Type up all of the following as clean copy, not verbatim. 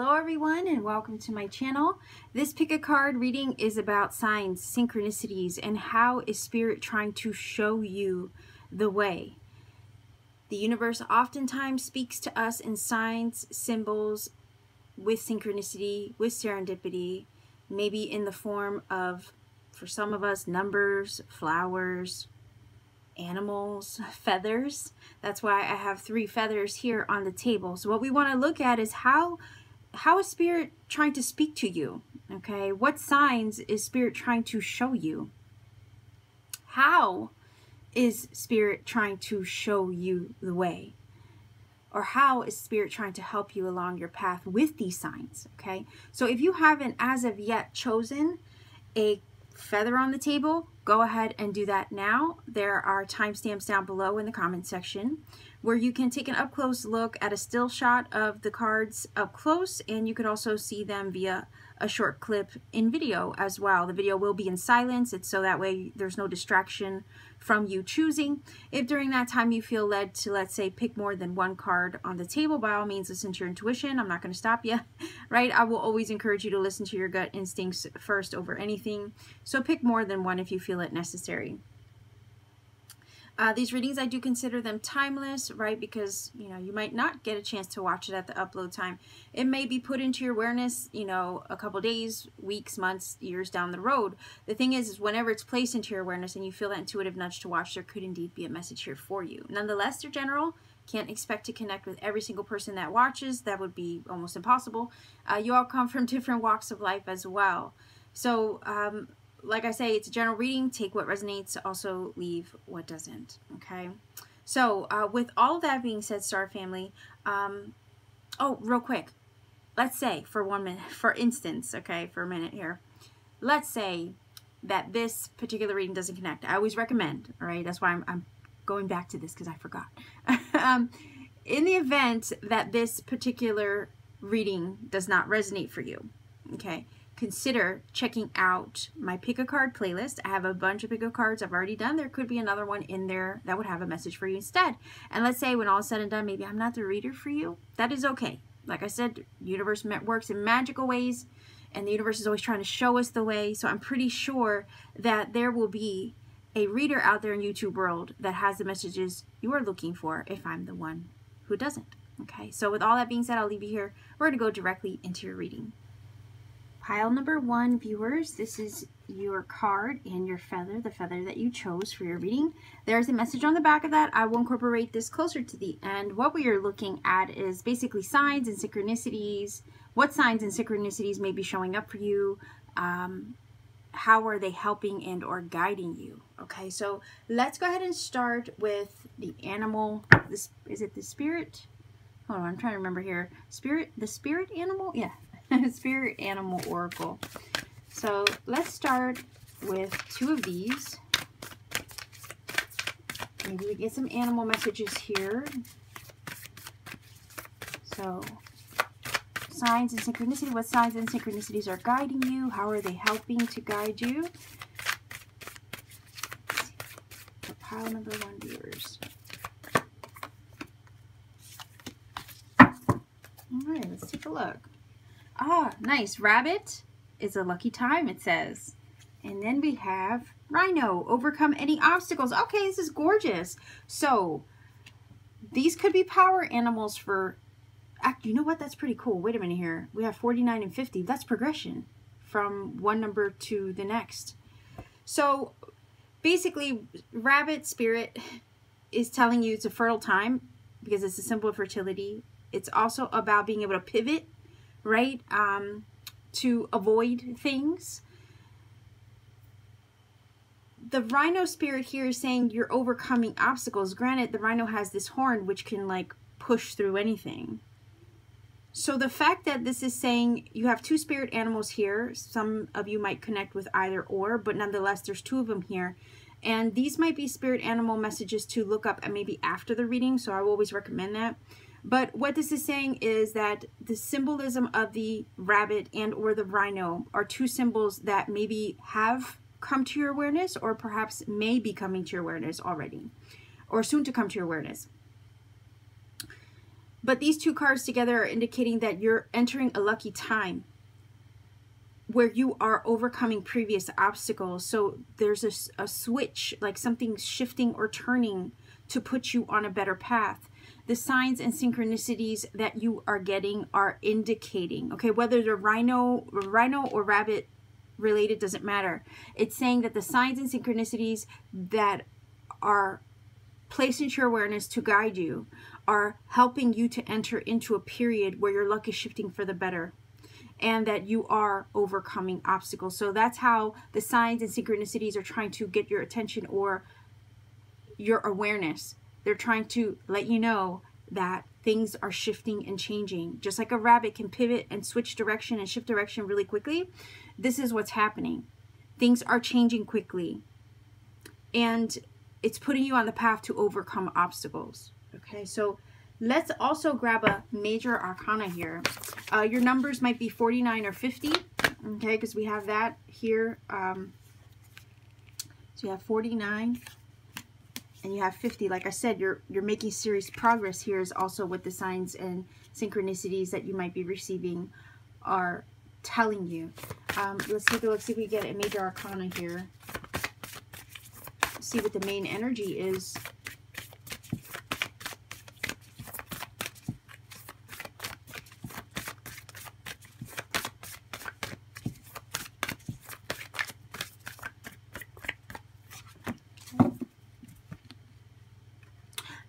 Hello everyone and welcome to my channel. This pick a card reading is about signs, synchronicities, and how is spirit trying to show you the way. The universe oftentimes speaks to us in signs, symbols, with synchronicity, with serendipity, maybe in the form of, for some of us, numbers, flowers, animals, feathers. That's why I have 3 feathers here on the table. So what we want to look at is how is spirit trying to speak to you? Okay, what signs is spirit trying to show you? How is spirit trying to show you the way? Or how is spirit trying to help you along your path with these signs? Okay, so if you haven't as of yet chosen a feather on the table, go ahead and do that now. There are timestamps down below in the comment section where you can take an up close look at a still shot of the cards up close, and you could also see them via a short clip in video as well. The video will be in silence. It's so that way there's no distraction from you choosing. If during that time you feel led to, let's say, pick more than 1 card on the table, by all means listen to your intuition. I'm not going to stop you, right? I will always encourage you to listen to your gut instincts first over anything. So pick more than 1 if you feel it necessary. These readings, I do consider them timeless, right? Because, you know, you might not get a chance to watch it at the upload time. It may be put into your awareness, you know, a couple days, weeks, months, years down the road. The thing is whenever it's placed into your awareness and you feel that intuitive nudge to watch, there could indeed be a message here for you. Nonetheless, they're general. Can't expect to connect with every single person that watches. That would be almost impossible. You all come from different walks of life as well. So, like I say, it's a general reading. Take what resonates, also leave what doesn't, okay? So with all of that being said, Star Family, oh, real quick, let's say for 1 minute, for instance, okay, for a minute here, let's say that this particular reading doesn't connect. I always recommend, all right? That's why I'm going back to this because I forgot. In the event that this particular reading does not resonate for you, okay, consider checking out my pick a card playlist. I have a bunch of pick a cards I've already done. There could be another one in there that would have a message for you instead. And let's say when all is said and done, maybe I'm not the reader for you. That is okay. Like I said, the universe works in magical ways, and the universe is always trying to show us the way. So I'm pretty sure that there will be a reader out there in YouTube world that has the messages you are looking for if I'm the one who doesn't. Okay, so with all that being said, I'll leave you here. We're going to go directly into your reading. Pile number 1, viewers, this is your card and your feather, the feather that you chose for your reading. There's a message on the back of that. I will incorporate this closer to the end. What we are looking at is basically signs and synchronicities. What signs and synchronicities may be showing up for you? How are they helping and or guiding you? Okay, so let's go ahead and start with the animal. This, is it the spirit? Hold on, I'm trying to remember here. The spirit animal? Yeah. Spirit Animal Oracle. So let's start with 2 of these. Maybe we get some animal messages here. So signs and synchronicity. What signs and synchronicities are guiding you? How are they helping to guide you? So pile number 1, viewers. All right, let's take a look. Ah, nice. Rabbit is a lucky time, it says. And then we have Rhino, overcome any obstacles. Okay, this is gorgeous. So these could be power animals for, you know what? That's pretty cool. Wait a minute here. We have 49 and 50. That's progression from one number to the next. So basically, Rabbit Spirit is telling you it's a fertile time because it's a symbol of fertility. It's also about being able to pivot, right, to avoid things. The Rhino Spirit here is saying you're overcoming obstacles. Granted, the Rhino has this horn which can like push through anything. So the fact that this is saying you have 2 spirit animals here, some of you might connect with either or, but nonetheless there's 2 of them here. And these might be spirit animal messages to look up and maybe after the reading, so I will always recommend that. But what this is saying is that the symbolism of the rabbit and or the rhino are 2 symbols that maybe have come to your awareness or perhaps may be coming to your awareness already or soon to come to your awareness. But these two cards together are indicating that you're entering a lucky time where you are overcoming previous obstacles. So there's a switch, like something shifting or turning to put you on a better path. The signs and synchronicities that you are getting are indicating, okay, whether they're rhino or rabbit related, doesn't matter. It's saying that the signs and synchronicities that are placed into your awareness to guide you are helping you to enter into a period where your luck is shifting for the better, and that you are overcoming obstacles. So that's how the signs and synchronicities are trying to get your attention or your awareness. They're trying to let you know that things are shifting and changing. Just like a rabbit can pivot and switch direction and shift direction really quickly, this is what's happening. Things are changing quickly, and it's putting you on the path to overcome obstacles. Okay, so let's also grab a major arcana here. Your numbers might be 49 or 50, okay, because we have that here. So you have 49 and you have 50. Like I said, you're making serious progress here, is also what the signs and synchronicities that you might be receiving are telling you. Let's take a look, see if we get a major arcana here. See what the main energy is.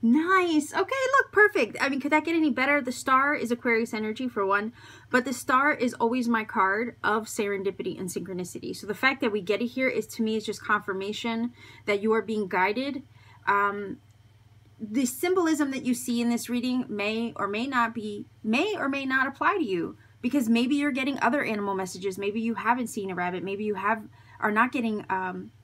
Nice. Okay, look, perfect. I mean, could that get any better? The star is Aquarius energy for one, but the star is always my card of serendipity and synchronicity. So the fact that we get it here is, to me, is just confirmation that you are being guided. The symbolism that you see in this reading may or may not apply to you, because maybe you're getting other animal messages. Maybe you haven't seen a rabbit. Maybe you are not getting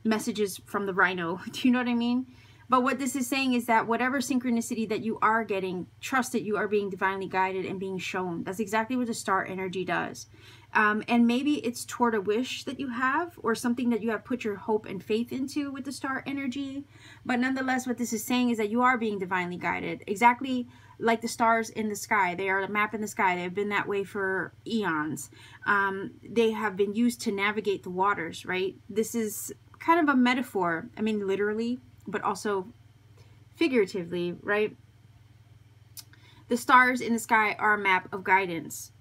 messages from the rhino. Do you know what I mean? But what this is saying is that whatever synchronicity that you are getting, trust that you are being divinely guided and being shown. That's exactly what the star energy does. And maybe it's toward a wish that you have, or something that you have put your hope and faith into with the star energy. But nonetheless, what this is saying is that you are being divinely guided. Exactly like the stars in the sky. They are a map in the sky. They've been that way for eons. They have been used to navigate the waters, right? This is kind of a metaphor. I mean, literally, but also figuratively, right? The stars in the sky are a map of guidance.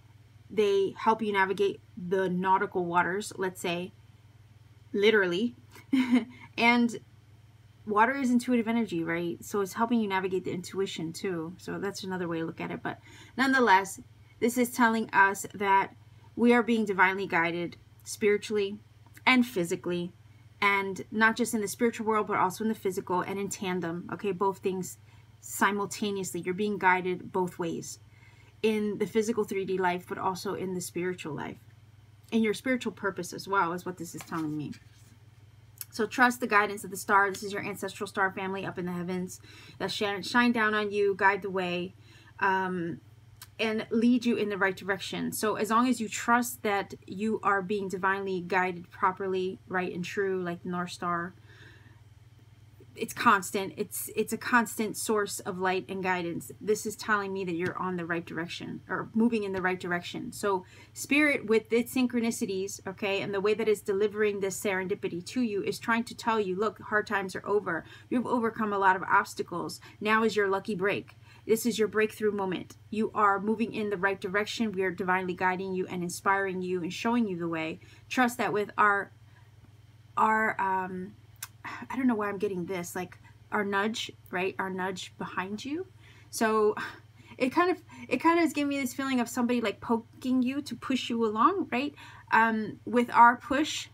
They help you navigate the nautical waters, let's say, literally. And water is intuitive energy, right? So it's helping you navigate the intuition too. So that's another way to look at it. But nonetheless, this is telling us that we are being divinely guided spiritually and physically. And not just in the spiritual world, but also in the physical, and in tandem. Okay, both things simultaneously. You're being guided both ways. In the physical 3D life, but also in the spiritual life. In your spiritual purpose as well, is what this is telling me. So trust the guidance of the star. This is your ancestral star family up in the heavens that shine down on you, guide the way, and lead you in the right direction. So as long as you trust that you are being divinely guided properly, right and true, like the North Star, it's constant. It's a constant source of light and guidance. This is telling me that you're on the right direction, or moving in the right direction. So Spirit, with its synchronicities, okay, and the way that it's delivering this serendipity to you, is trying to tell you, look, hard times are over. You've overcome a lot of obstacles. Now is your lucky break. This is your breakthrough moment. You are moving in the right direction. We are divinely guiding you and inspiring you and showing you the way. Trust that with our I don't know why I'm getting this, like our nudge, right? Our nudge behind you. So it kind of is giving me this feeling of somebody like poking you to push you along, right? With our push,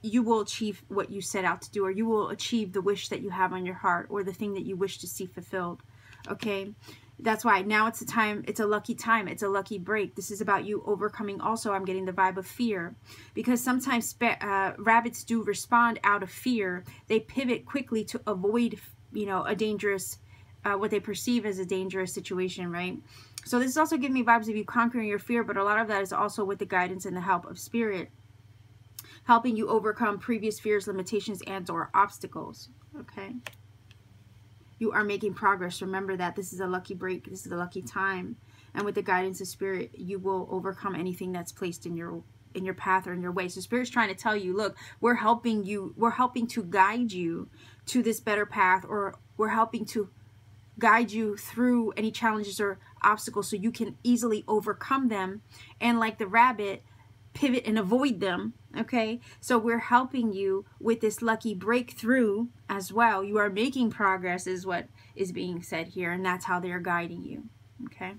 you will achieve what you set out to do, or you will achieve the wish that you have on your heart, or the thing that you wish to see fulfilled. Okay, that's why now it's a time, it's a lucky time, it's a lucky break. This is about you overcoming. Also, I'm getting the vibe of fear, because sometimes rabbits do respond out of fear. They pivot quickly to avoid, you know, a dangerous, what they perceive as a dangerous situation, right? So this is also giving me vibes of you conquering your fear, but a lot of that is also with the guidance and the help of Spirit, helping you overcome previous fears, limitations, and or obstacles. Okay. You are making progress. Remember that this is a lucky break. This is a lucky time. And with the guidance of Spirit, you will overcome anything that's placed in your path or in your way. So Spirit's trying to tell you, look, we're helping you. We're helping to guide you to this better path, or we're helping to guide you through any challenges or obstacles so you can easily overcome them. And like the rabbit, pivot and avoid them. Okay, so we're helping you with this lucky breakthrough as well. You are making progress is what is being said here, and that's how they're guiding you. Okay,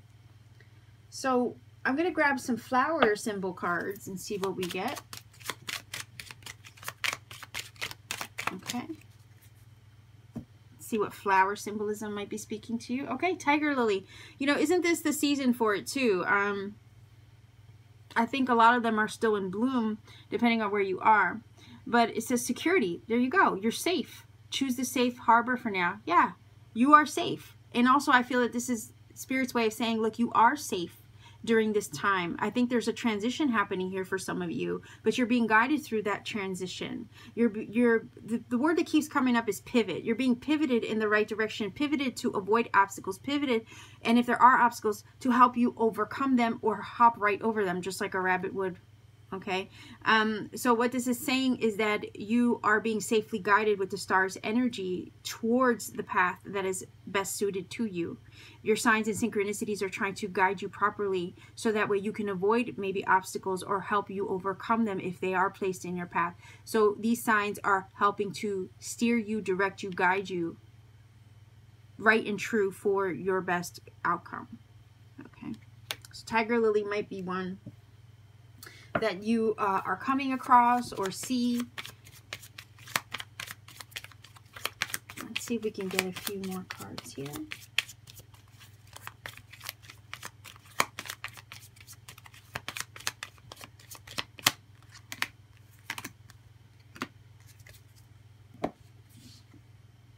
so I'm going to grab some flower symbol cards and see what we get. Okay, see what flower symbolism might be speaking to you. Okay, tiger lily. You know, isn't this the season for it too? I think a lot of them are still in bloom, depending on where you are. But it says security. There you go. You're safe. Choose the safe harbor for now. Yeah, you are safe. And also, I feel that this is Spirit's way of saying, look, you are safe during this time. I think there's a transition happening here for some of you, but you're being guided through that transition. The word that keeps coming up is pivot. You're being pivoted in the right direction, pivoted to avoid obstacles, pivoted, and if there are obstacles, to help you overcome them or hop right over them, just like a rabbit would. Okay, so what this is saying is that you are being safely guided with the star's energy towards the path that is best suited to you. Your signs and synchronicities are trying to guide you properly so that way you can avoid maybe obstacles or help you overcome them if they are placed in your path. So these signs are helping to steer you, direct you, guide you right and true for your best outcome. Okay, so tiger lily might be one that you are coming across or see. Let's see if we can get a few more cards here.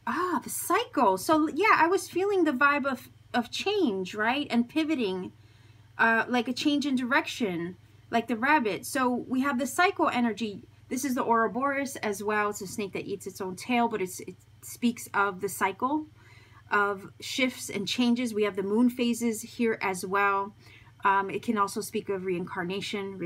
Ah, the cycle. So yeah, I was feeling the vibe of change, right? And pivoting, like a change in direction, like the rabbit. So we have the cycle energy. This is the Ouroboros as well. It's a snake that eats its own tail, but it speaks of the cycle of shifts and changes. We have the moon phases here as well. It can also speak of reincarnation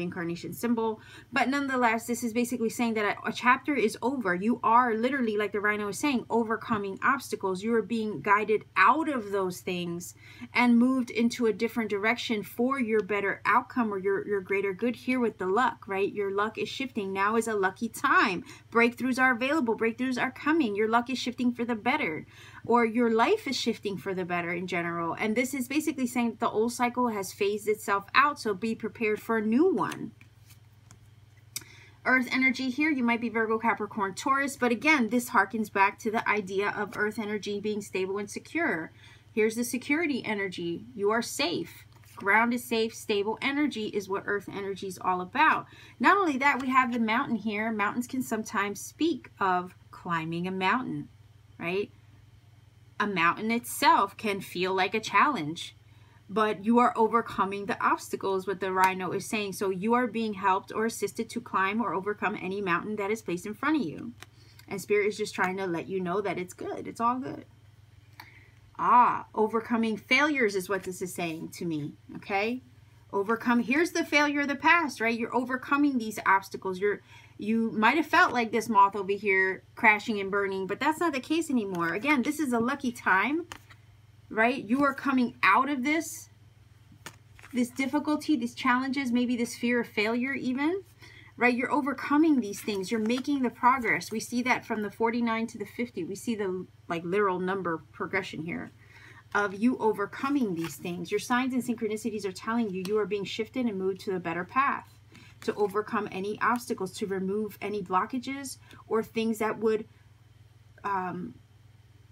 symbol. But nonetheless, this is basically saying that a chapter is over. You are literally, like the rhino is saying, overcoming obstacles. You are being guided out of those things and moved into a different direction for your better outcome or your greater good here with the luck, right? Your luck is shifting. Now is a lucky time. Breakthroughs are available. Breakthroughs are coming. Your luck is shifting for the better, or your life is shifting for the better in general. And this is basically saying that the old cycle has phased itself out, so be prepared for a new one. Earth energy here, you might be Virgo, Capricorn, Taurus, but again, this harkens back to the idea of earth energy being stable and secure. Here's the security energy. You are safe. Ground is safe. Stable energy is what earth energy is all about. Not only that, we have the mountain here. Mountains can sometimes speak of climbing a mountain, right? A mountain itself can feel like a challenge, but you are overcoming the obstacles, what the rhino is saying. So you are being helped or assisted to climb or overcome any mountain that is placed in front of you. And Spirit is just trying to let you know that it's good. It's all good. Ah, overcoming failures is what this is saying to me, okay? Here's the failure of the past, right? You're overcoming these obstacles. You might have felt like this moth over here crashing and burning, but that's not the case anymore. Again, this is a lucky time, right? You are coming out of this difficulty, these challenges, maybe this fear of failure even, right? You're overcoming these things. You're making the progress. We see that from the 49 to the 50. We see the like literal number progression here of you overcoming these things. Your signs and synchronicities are telling you you are being shifted and moved to a better path, to overcome any obstacles, to remove any blockages or things that would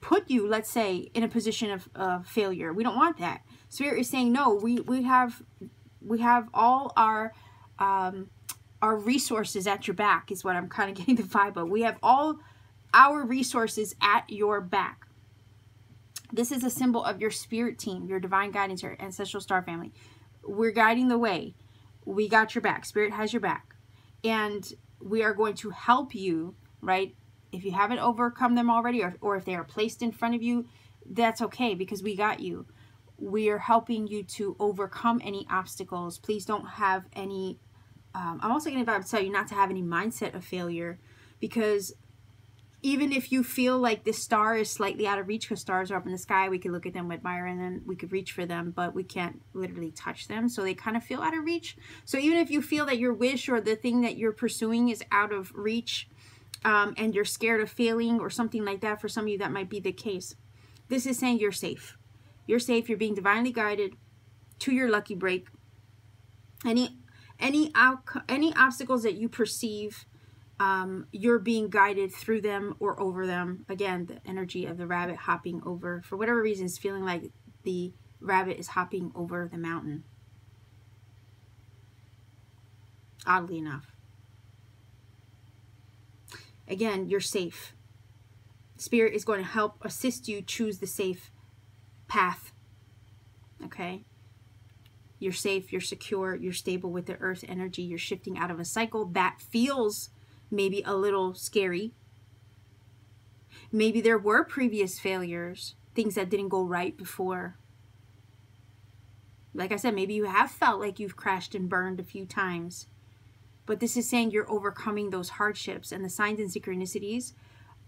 put you, let's say, in a position of failure. We don't want that. Spirit is saying, no, we have all our resources at your back is what I'm kind of getting the vibe of. We have all our resources at your back. This is a symbol of your spirit team, your divine guidance, your ancestral star family. We're guiding the way. We got your back. Spirit has your back. And we are going to help you, right? If you haven't overcome them already, or if they are placed in front of you, that's okay, because we got you. We are helping you to overcome any obstacles. Please don't have any, I'm also going to tell you not to have any mindset of failure, because even if you feel like this star is slightly out of reach, because stars are up in the sky, we could look at them, admire, and then we could reach for them, but we can't literally touch them, so they kind of feel out of reach. So even if you feel that your wish or the thing that you're pursuing is out of reach, and you're scared of failing or something like that, for some of you that might be the case, this is saying you're safe. You're safe. You're being divinely guided to your lucky break. Any obstacles that you perceive, you're being guided through them or over them. Again, the energy of the rabbit hopping over, for whatever reason, it's feeling like the rabbit is hopping over the mountain. Oddly enough. Again, you're safe. Spirit is going to help assist you choose the safe path. Okay? You're safe, you're secure, you're stable with the earth energy. You're shifting out of a cycle that feels maybe a little scary. Maybe there were previous failures, things that didn't go right before. Like I said, maybe you have felt like you've crashed and burned a few times. But this is saying you're overcoming those hardships, and the signs and synchronicities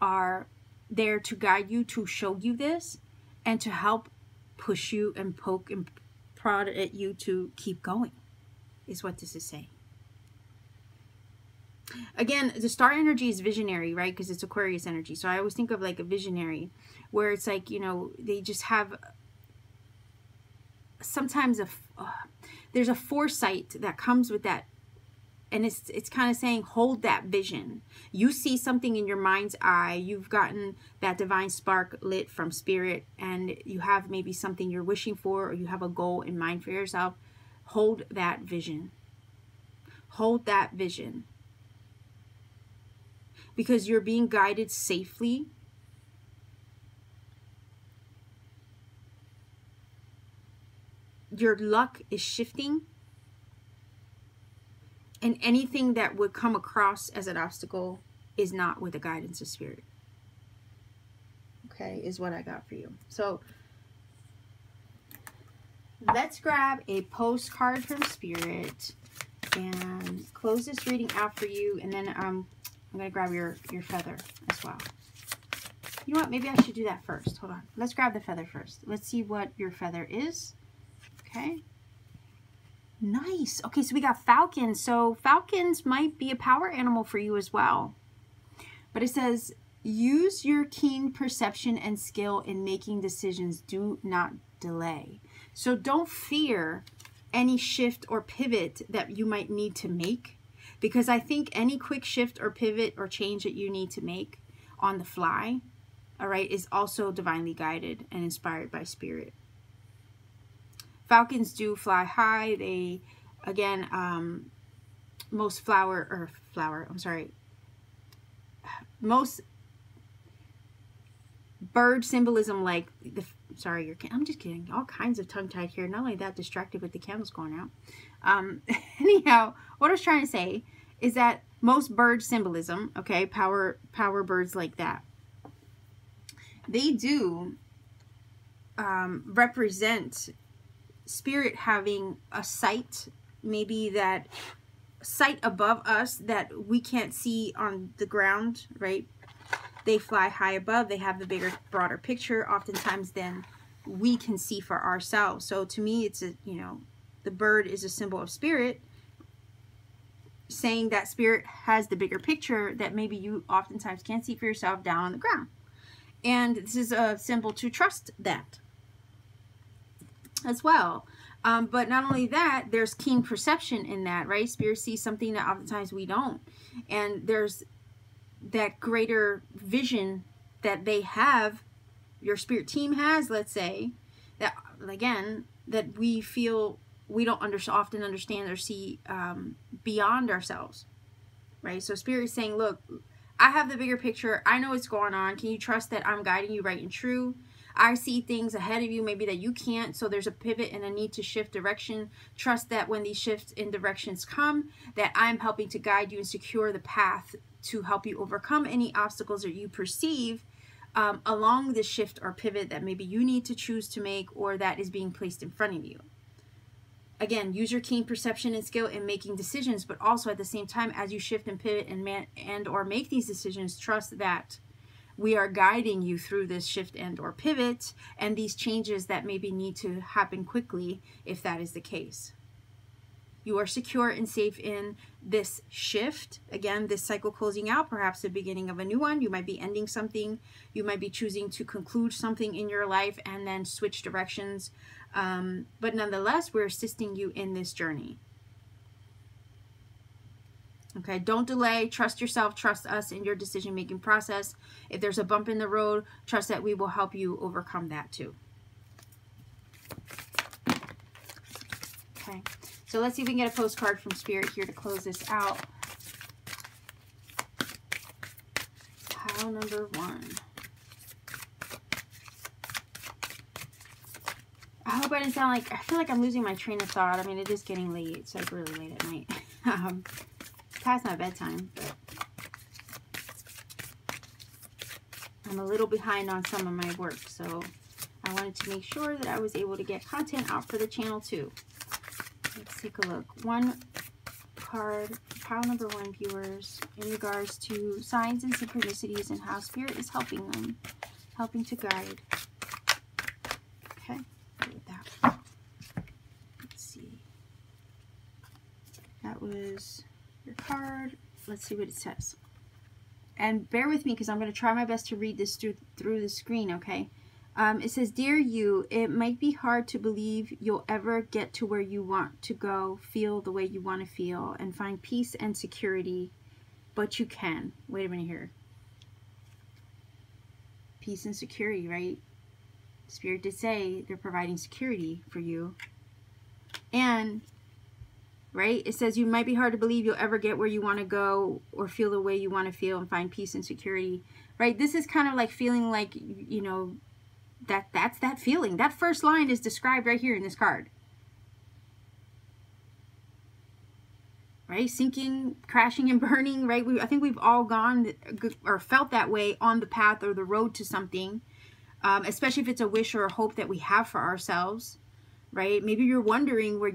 are there to guide you, to show you this, and to help push you and poke and prod at you to keep going, is what this is saying. Again, the star energy is visionary, right? Because it's Aquarius energy. So I always think of like a visionary, where it's like, you know, they just have sometimes there's a foresight that comes with that. And it's kind of saying, hold that vision. You see something in your mind's eye. You've gotten that divine spark lit from spirit, and you have maybe something you're wishing for, or you have a goal in mind for yourself. Hold that vision. Hold that vision. Because you're being guided safely. Your luck is shifting. And anything that would come across as an obstacle is not with the guidance of spirit. Okay, is what I got for you. So let's grab a postcard from spirit and close this reading out for you. And then I'm going to grab your feather as well. You know what? Maybe I should do that first. Hold on. Let's grab the feather first. Let's see what your feather is. Okay. Nice. Okay, so we got falcons. So falcons might be a power animal for you as well. But it says, use your keen perception and skill in making decisions. Do not delay. So don't fear any shift or pivot that you might need to make. Because I think any quick shift or pivot or change that you need to make on the fly, all right, is also divinely guided and inspired by spirit. Falcons do fly high. They, again, most most bird symbolism, like I'm just kidding. All kinds of tongue-tied here. Not only that, distracted with the candles going out. Anyhow, what I was trying to say is that most bird symbolism, okay, power birds like that, they do represent spirit having a sight, maybe that sight above us that we can't see on the ground, right? They fly high above. They have the bigger, broader picture oftentimes than we can see for ourselves. So to me, it's a, you know, the bird is a symbol of spirit, saying that spirit has the bigger picture that maybe you oftentimes can't see for yourself down on the ground. And this is a symbol to trust that as well. But not only that, there's keen perception in that, right? Spirit sees something that oftentimes we don't. And there's that greater vision that they have, your spirit team has, let's say, that, again, that we feel we don't often understand or see beyond ourselves, right? So spirit is saying, look, I have the bigger picture. I know what's going on. Can you trust that I'm guiding you right and true? I see things ahead of you maybe that you can't, so there's a pivot and a need to shift direction. Trust that when these shifts in directions come, that I'm helping to guide you and secure the path to help you overcome any obstacles that you perceive along the shift or pivot that maybe you need to choose to make, or that is being placed in front of you. Again, use your keen perception and skill in making decisions, but also at the same time, as you shift and pivot and or make these decisions, trust that we are guiding you through this shift and or pivot and these changes that maybe need to happen quickly if that is the case. You are secure and safe in this shift. Again, this cycle closing out, perhaps the beginning of a new one. You might be ending something. You might be choosing to conclude something in your life and then switch directions. But nonetheless, we're assisting you in this journey. Okay, don't delay. Trust yourself. Trust us in your decision-making process. If there's a bump in the road, trust that we will help you overcome that too. Okay, so let's see if we can get a postcard from Spirit here to close this out. Pile number 1. I hope I didn't sound like, I feel like I'm losing my train of thought. I mean, it is getting late. It's like really late at night. Past my bedtime, but I'm a little behind on some of my work, so I wanted to make sure that I was able to get content out for the channel too. Let's take a look. One card, pile number 1, viewers, in regards to signs and synchronicities and how Spirit is helping them, helping to guide. Okay, with that. Let's see. That was your card. Let's see what it says. And bear with me because I'm going to try my best to read this through the screen, okay? It says, Dear you, it might be hard to believe you'll ever get to where you want to go, feel the way you want to feel, and find peace and security, but you can. Wait a minute here. Peace and security, right? Spirit did say they're providing security for you. And right? It says you might be hard to believe you'll ever get where you want to go or feel the way you want to feel and find peace and security, right? This is kind of like feeling like, you know, that's that feeling. That first line is described right here in this card. Right? Sinking, crashing, and burning, right? I think we've all gone or felt that way on the path or the road to something, especially if it's a wish or a hope that we have for ourselves. Right? Maybe you're wondering when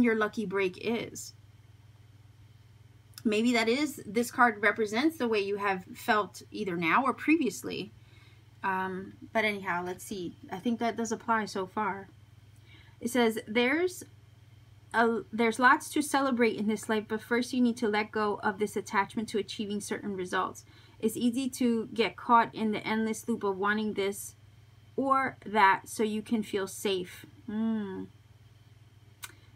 your lucky break is. Maybe that is, this card represents the way you have felt either now or previously. But anyhow, let's see. I think that does apply so far. It says, there's lots to celebrate in this life, but first you need to let go of this attachment to achieving certain results. It's easy to get caught in the endless loop of wanting this or that so you can feel safe.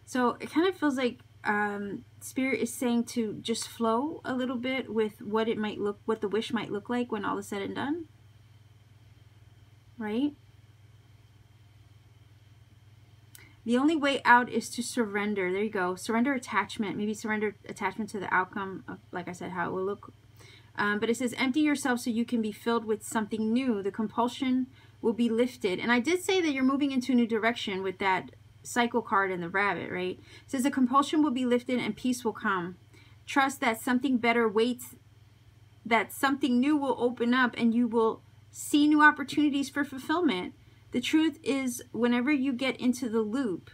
So it kind of feels like Spirit is saying to just flow a little bit with what the wish might look like when all is said and done. Right? The only way out is to surrender. There you go. Surrender attachment. Maybe surrender attachment to the outcome of, like I said, how it will look. But it says empty yourself so you can be filled with something new. The compulsion will be lifted. And I did say that you're moving into a new direction with that cycle card and the rabbit, right? It says the compulsion will be lifted and peace will come. Trust that something better waits, that something new will open up and you will see new opportunities for fulfillment. The truth is, whenever you get into the loop,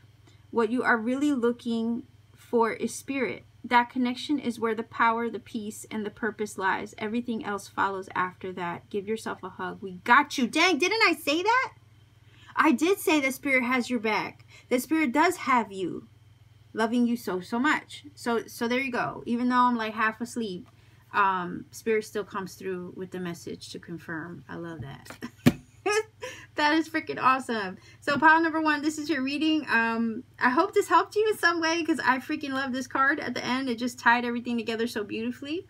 what you are really looking for is Spirit. That connection is where the power, the peace, and the purpose lies. Everything else follows after that. Give yourself a hug. We got you. Dang, didn't I say that? I did say that Spirit has your back. That Spirit does have you. Loving you so, so much. So there you go. Even though I'm like half asleep, Spirit still comes through with the message to confirm. I love that. That is freaking awesome. So pile number 1, this is your reading. I hope this helped you in some way because I freaking love this card at the end. It just tied everything together so beautifully.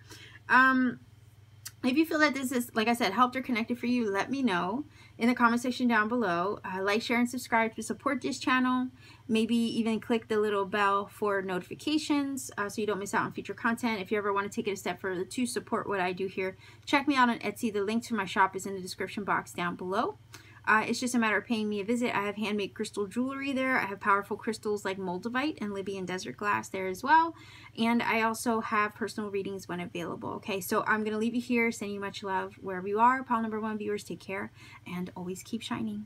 If you feel that this is, like I said, helped or connected for you, let me know in the comment section down below. Like, share, and subscribe to support this channel. Maybe even click the little bell for notifications so you don't miss out on future content. If you ever want to take it a step further to support what I do here, check me out on Etsy. The link to my shop is in the description box down below. It's just a matter of paying me a visit. I have handmade crystal jewelry there. I have powerful crystals like moldavite and Libyan desert glass there as well. And I also have personal readings when available. Okay, so I'm going to leave you here. Sending you much love wherever you are. Pile number 1 viewers, take care and always keep shining.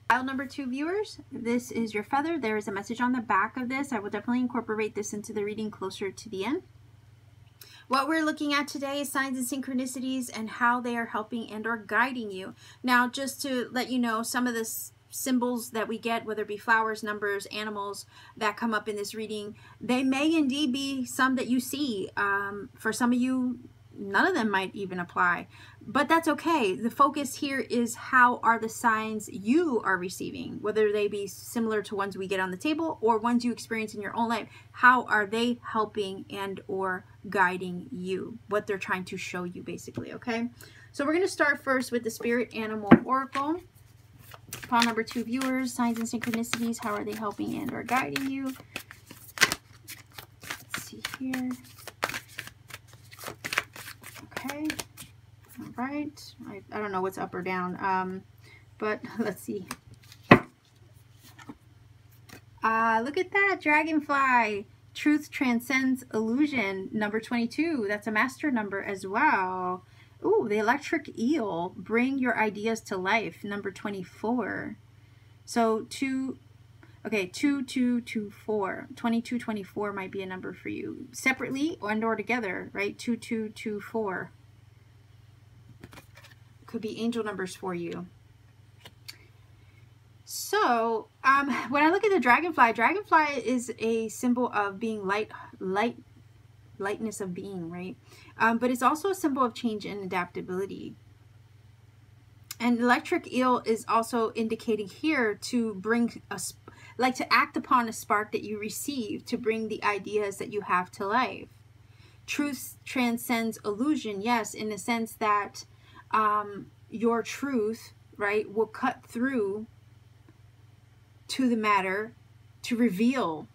Pile number 2 viewers, this is your feather. There is a message on the back of this. I will definitely incorporate this into the reading closer to the end. What we're looking at today is signs and synchronicities and how they are helping and or guiding you. Now, just to let you know, some of the symbols that we get, whether it be flowers, numbers, animals that come up in this reading, they may indeed be some that you see. For some of you, none of them might even apply, but that's okay. The focus here is how are the signs you are receiving, whether they be similar to ones we get on the table or ones you experience in your own life. How are they helping and or guiding you, what they're trying to show you, basically. Okay, so we're going to start first with the Spirit Animal Oracle. Pile number 2 viewers, signs and synchronicities, how are they helping and or guiding you? Let's see here. Okay, all right. I don't know what's up or down, but let's see. Look at that, Dragonfly. Truth transcends illusion, number 22. That's a master number as well. Ooh, the Electric Eel, bring your ideas to life, number 24. So 2224. 2224 might be a number for you. Separately and or together, right? 2224. Could be angel numbers for you. So, when I look at the dragonfly, dragonfly is a symbol of being lightness of being, right? But it's also a symbol of change and adaptability. And electric eel is also indicating here to bring to act upon a spark that you receive to bring the ideas that you have to life. Truth transcends illusion, yes, in the sense that your truth, right, will cut through to the matter to reveal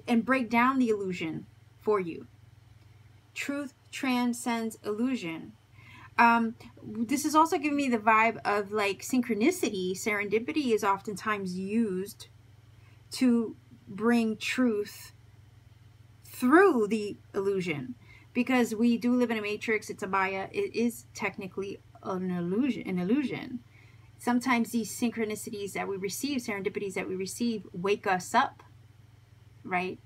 and break down the illusion for you. Truth transcends illusion. This is also giving me the vibe of like synchronicity. Serendipity is oftentimes used to bring truth through the illusion, because we do live in a matrix. It's a Maya. It is technically an illusion. Sometimes these synchronicities that we receive, serendipities that we receive, wake us up, right,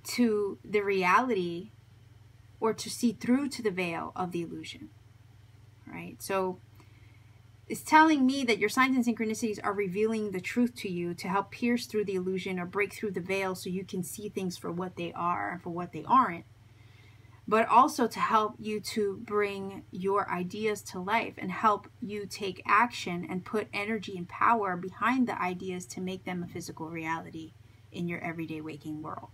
to the reality, or to see through to the veil of the illusion, right? So it's telling me that your signs and synchronicities are revealing the truth to you to help pierce through the illusion or break through the veil so you can see things for what they are and for what they aren't, but also to help you to bring your ideas to life and help you take action and put energy and power behind the ideas to make them a physical reality in your everyday waking world.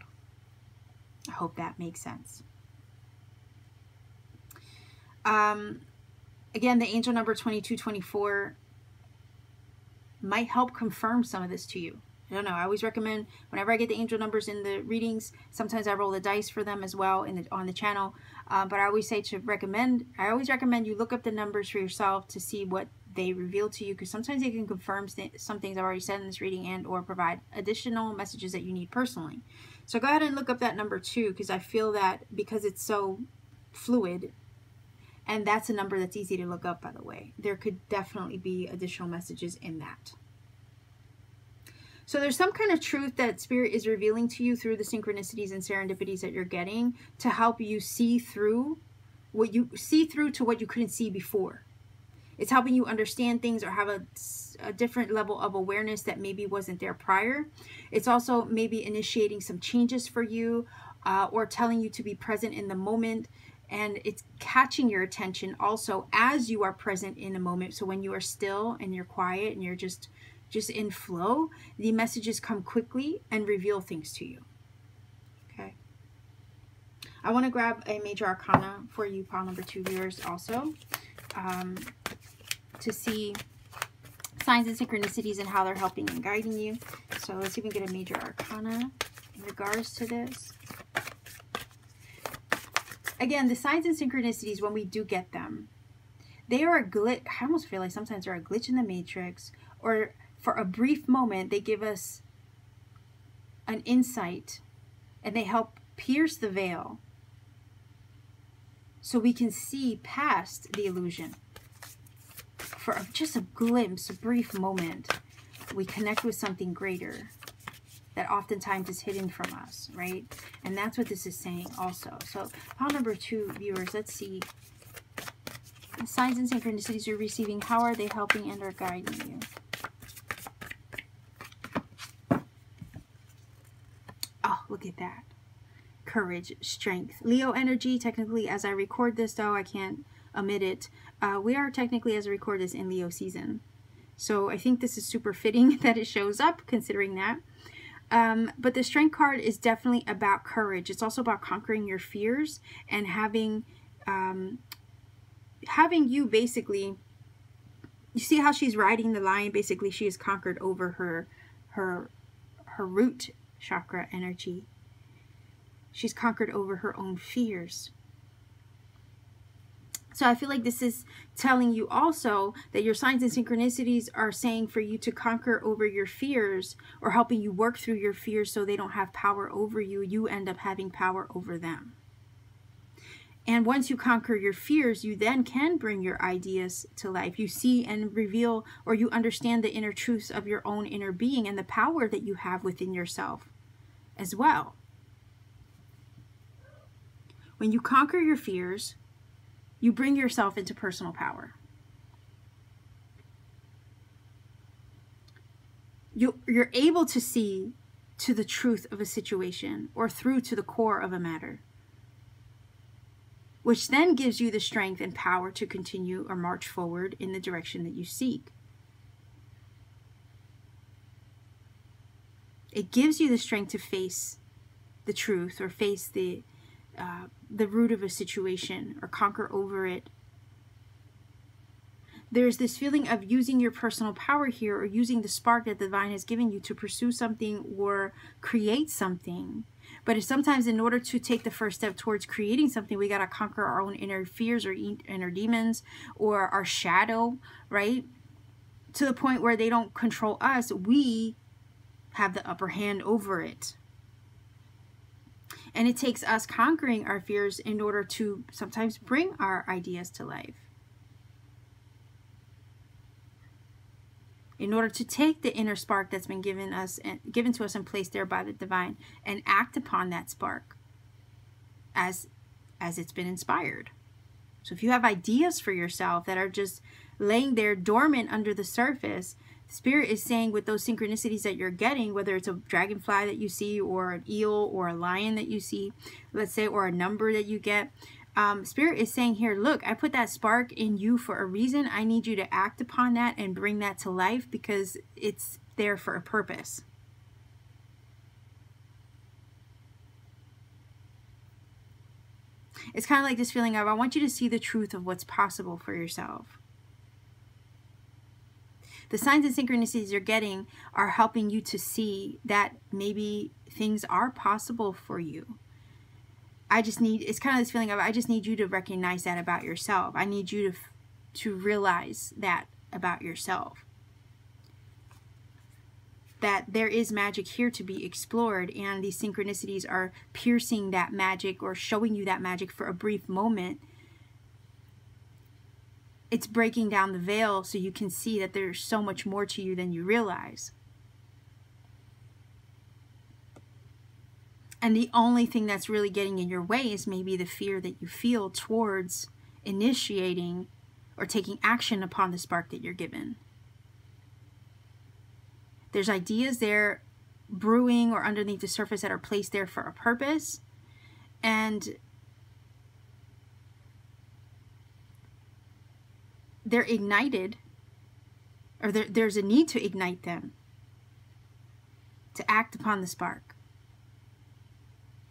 I hope that makes sense. Again, the angel number 2224 might help confirm some of this to you. I don't know. I always recommend, whenever I get the angel numbers in the readings, sometimes I roll the dice for them as well on the channel. But I always say I always recommend you look up the numbers for yourself to see what they reveal to you, because sometimes they can confirm some things I've already said in this reading and or provide additional messages that you need personally. So go ahead and look up that number 2, because I feel that because it's so fluid, and that's a number that's easy to look up, by the way, there could definitely be additional messages in that. So there's some kind of truth that Spirit is revealing to you through the synchronicities and serendipities that you're getting to help you see through to what you couldn't see before. It's helping you understand things or have a different level of awareness that maybe wasn't there prior. It's also maybe initiating some changes for you, or telling you to be present in the moment. And it's catching your attention also as you are present in a moment. So when you are still and you're quiet and you're just in flow, the messages come quickly and reveal things to you. Okay. I want to grab a major arcana for you, pile number 2 viewers, also, to see signs and synchronicities and how they're helping and guiding you. So let's see if we can get a major arcana in regards to this. Again, the signs and synchronicities, when we do get them, they are a glitch. I almost feel like sometimes they're a glitch in the matrix, or for a brief moment, they give us an insight and they help pierce the veil so we can see past the illusion. For just a glimpse, a brief moment, we connect with something greater that oftentimes is hidden from us, right? And that's what this is saying also. So pile number 2, viewers, let's see. The signs and synchronicities you're receiving, how are they helping and or guiding you? Oh, look at that. Courage, strength. Leo energy, technically, as I record this, though, I can't omit it. We are technically, as I record this, in Leo season. So I think this is super fitting that it shows up, considering that. But the strength card is definitely about courage. It's also about conquering your fears and having you basically, you see how she's riding the lion? Basically, she has conquered over her root chakra energy. She's conquered over her own fears. So I feel like this is telling you also that your signs and synchronicities are saying for you to conquer over your fears, or helping you work through your fears so they don't have power over you. You end up having power over them. And once you conquer your fears, you then can bring your ideas to life. You see and reveal, or you understand the inner truths of your own inner being and the power that you have within yourself as well. When you conquer your fears, you bring yourself into personal power. You're able to see to the truth of a situation, or through to the core of a matter, which then gives you the strength and power to continue or march forward in the direction that you seek. It gives you the strength to face the truth, or face the root of a situation, or conquer over it. There's this feeling of using your personal power here, or using the spark that the divine has given you to pursue something or create something. But it's sometimes, in order to take the first step towards creating something, we got to conquer our own inner fears, or inner demons, or our shadow, right? To the point where they don't control us. We have the upper hand over it. And it takes us conquering our fears in order to sometimes bring our ideas to life. In order to take the inner spark that's been given to us and placed there by the divine, and act upon that spark as it's been inspired. So if you have ideas for yourself that are just laying there dormant under the surface, Spirit is saying, with those synchronicities that you're getting, whether it's a dragonfly that you see, or an eel, or a lion that you see, let's say, or a number that you get, Spirit is saying here, look, I put that spark in you for a reason. I need you to act upon that and bring that to life, because it's there for a purpose. It's kind of like this feeling of, I want you to see the truth of what's possible for yourself. The signs and synchronicities you're getting are helping you to see that maybe things are possible for you. It's kind of this feeling of, I just need you to recognize that about yourself. I need you to realize that about yourself. That there is magic here to be explored, and these synchronicities are piercing that magic, or showing you that magic for a brief moment. It's breaking down the veil so you can see that there's so much more to you than you realize. And the only thing that's really getting in your way is maybe the fear that you feel towards initiating or taking action upon the spark that you're given. There's ideas there brewing or underneath the surface that are placed there for a purpose. And they're ignited, or there's a need to ignite them, to act upon the spark,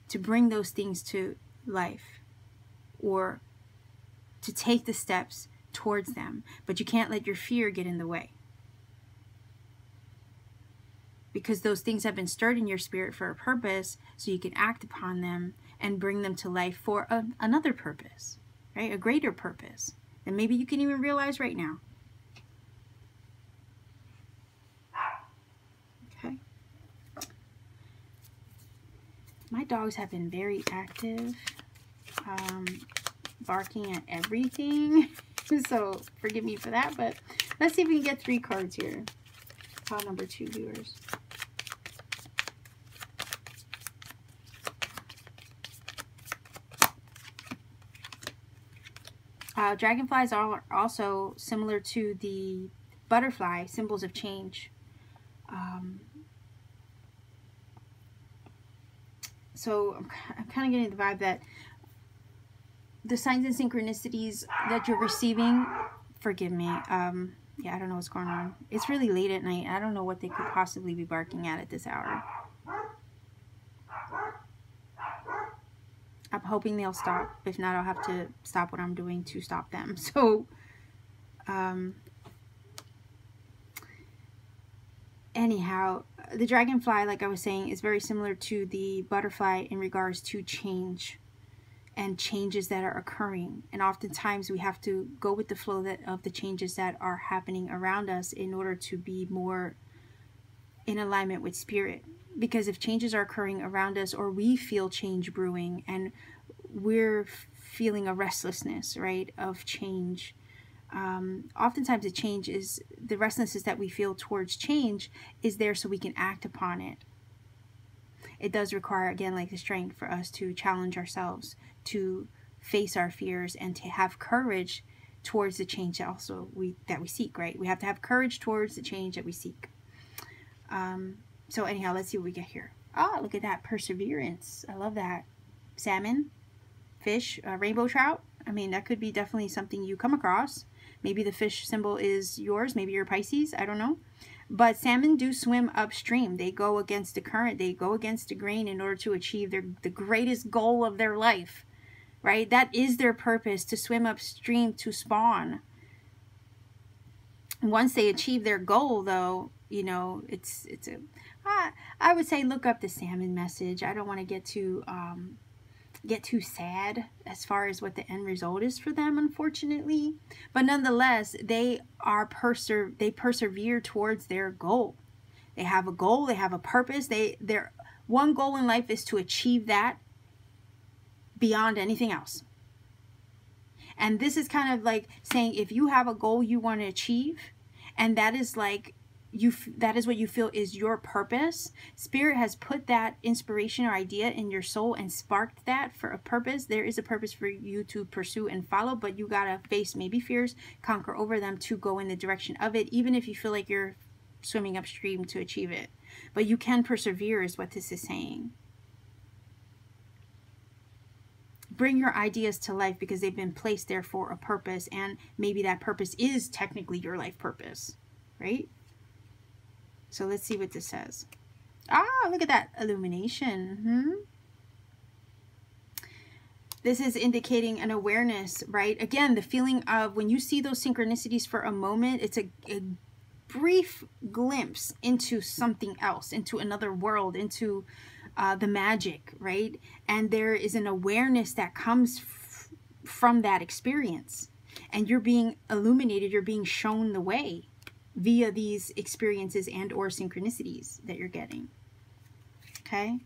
to bring those things to life, or to take the steps towards them. But you can't let your fear get in the way, because those things have been stirred in your spirit for a purpose, so you can act upon them and bring them to life for another purpose, right? A greater purpose. And maybe you can even realize right now. Okay. My dogs have been very active, barking at everything. So forgive me for that, but let's see if we can get 3 cards here. Pile number 2, viewers. Dragonflies are also similar to the butterfly, symbols of change. So I'm kind of getting the vibe that the signs and synchronicities that you're receiving, forgive me, yeah, I don't know what's going on. It's really late at night. I don't know what they could possibly be barking at this hour. I'm hoping they'll stop. If not, I'll have to stop what I'm doing to stop them. So, anyhow, the dragonfly, like I was saying, is very similar to the butterfly in regards to change and changes that are occurring. And oftentimes we have to go with the flow of the changes that are happening around us in order to be more in alignment with spirit. Because if changes are occurring around us, or we feel change brewing and we're feeling a restlessness, right, of change, oftentimes the change is, the restlessness that we feel towards change is there so we can act upon it. It does require, again, like the strength for us to challenge ourselves, to face our fears, and to have courage towards the change also that we seek, right? We have to have courage towards the change that we seek. So anyhow, let's see what we get here. Oh, look at that. Perseverance. I love that. Salmon, fish, rainbow trout. I mean, that could be definitely something you come across. Maybe the fish symbol is yours. Maybe you're Pisces. I don't know. But salmon do swim upstream. They go against the current. They go against the grain in order to achieve the greatest goal of their life, right? That is their purpose, to swim upstream to spawn. Once they achieve their goal, though, you know, I would say look up the salmon message. I don't want to get too sad as far as what the end result is for them, unfortunately. But nonetheless, they persevere towards their goal. They have a goal, they have a purpose. Their one goal in life is to achieve that beyond anything else. And this is kind of like saying, if you have a goal you want to achieve, and that is like that is what you feel is your purpose, Spirit has put that inspiration or idea in your soul and sparked that for a purpose. There is a purpose for you to pursue and follow, but you gotta face maybe fears, conquer over them to go in the direction of it, even if you feel like you're swimming upstream to achieve it. But you can persevere is what this is saying. Bring your ideas to life because they've been placed there for a purpose, and maybe that purpose is technically your life purpose, right? So let's see what this says. Ah, look at that illumination. This is indicating an awareness, right? Again, the feeling of when you see those synchronicities for a moment, it's a brief glimpse into something else, into another world, into the magic, right? And there is an awareness that comes from that experience. And you're being illuminated, you're being shown the way via these experiences and or synchronicities that you're getting. Okay.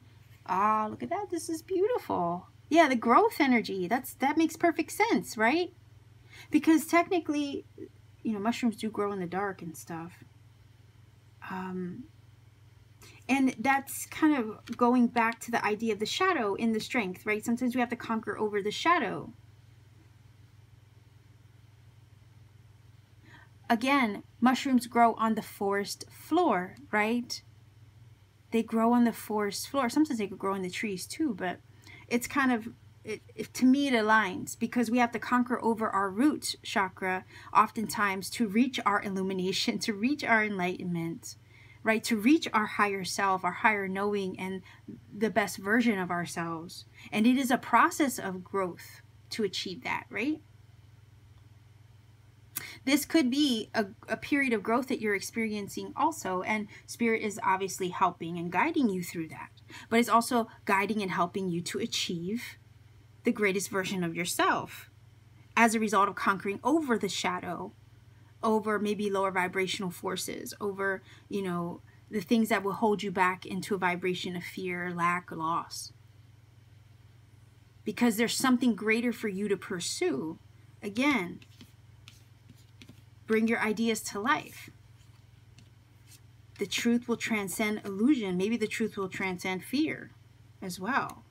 Ah, look at that. This is beautiful. Yeah, the growth energy. That makes perfect sense, right? Because technically, you know, mushrooms do grow in the dark and stuff. And that's kind of going back to the idea of the shadow in the strength, right? Sometimes we have to conquer over the shadow. Again, mushrooms grow on the forest floor, right? They grow on the forest floor. Sometimes they could grow in the trees too, but it's kind of, to me it aligns, because we have to conquer over our root chakra oftentimes to reach our illumination, to reach our enlightenment, right? To reach our higher self, our higher knowing, and the best version of ourselves. And it is a process of growth to achieve that, right? This could be a period of growth that you're experiencing also, and Spirit is obviously helping and guiding you through that. but it's also guiding and helping you to achieve the greatest version of yourself as a result of conquering over the shadow, over maybe lower vibrational forces, over, you know, the things that will hold you back into a vibration of fear, lack, or loss. Because there's something greater for you to pursue. Again, bring your ideas to life. The truth will transcend illusion. Maybe the truth will transcend fear as well.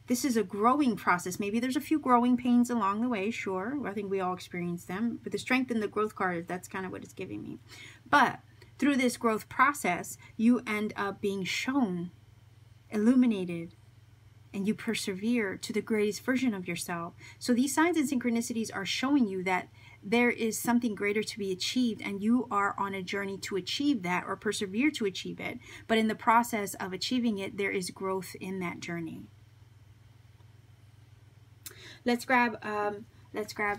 This is a growing process. Maybe there's a few growing pains along the way, sure. I think we all experience them. But the strength in the growth card, that's kind of what it's giving me. But through this growth process, you end up being shown, illuminated, and you persevere to the greatest version of yourself. So these signs and synchronicities are showing you that there is something greater to be achieved, and you are on a journey to achieve that or persevere to achieve it. But in the process of achieving it, there is growth in that journey. Let's grab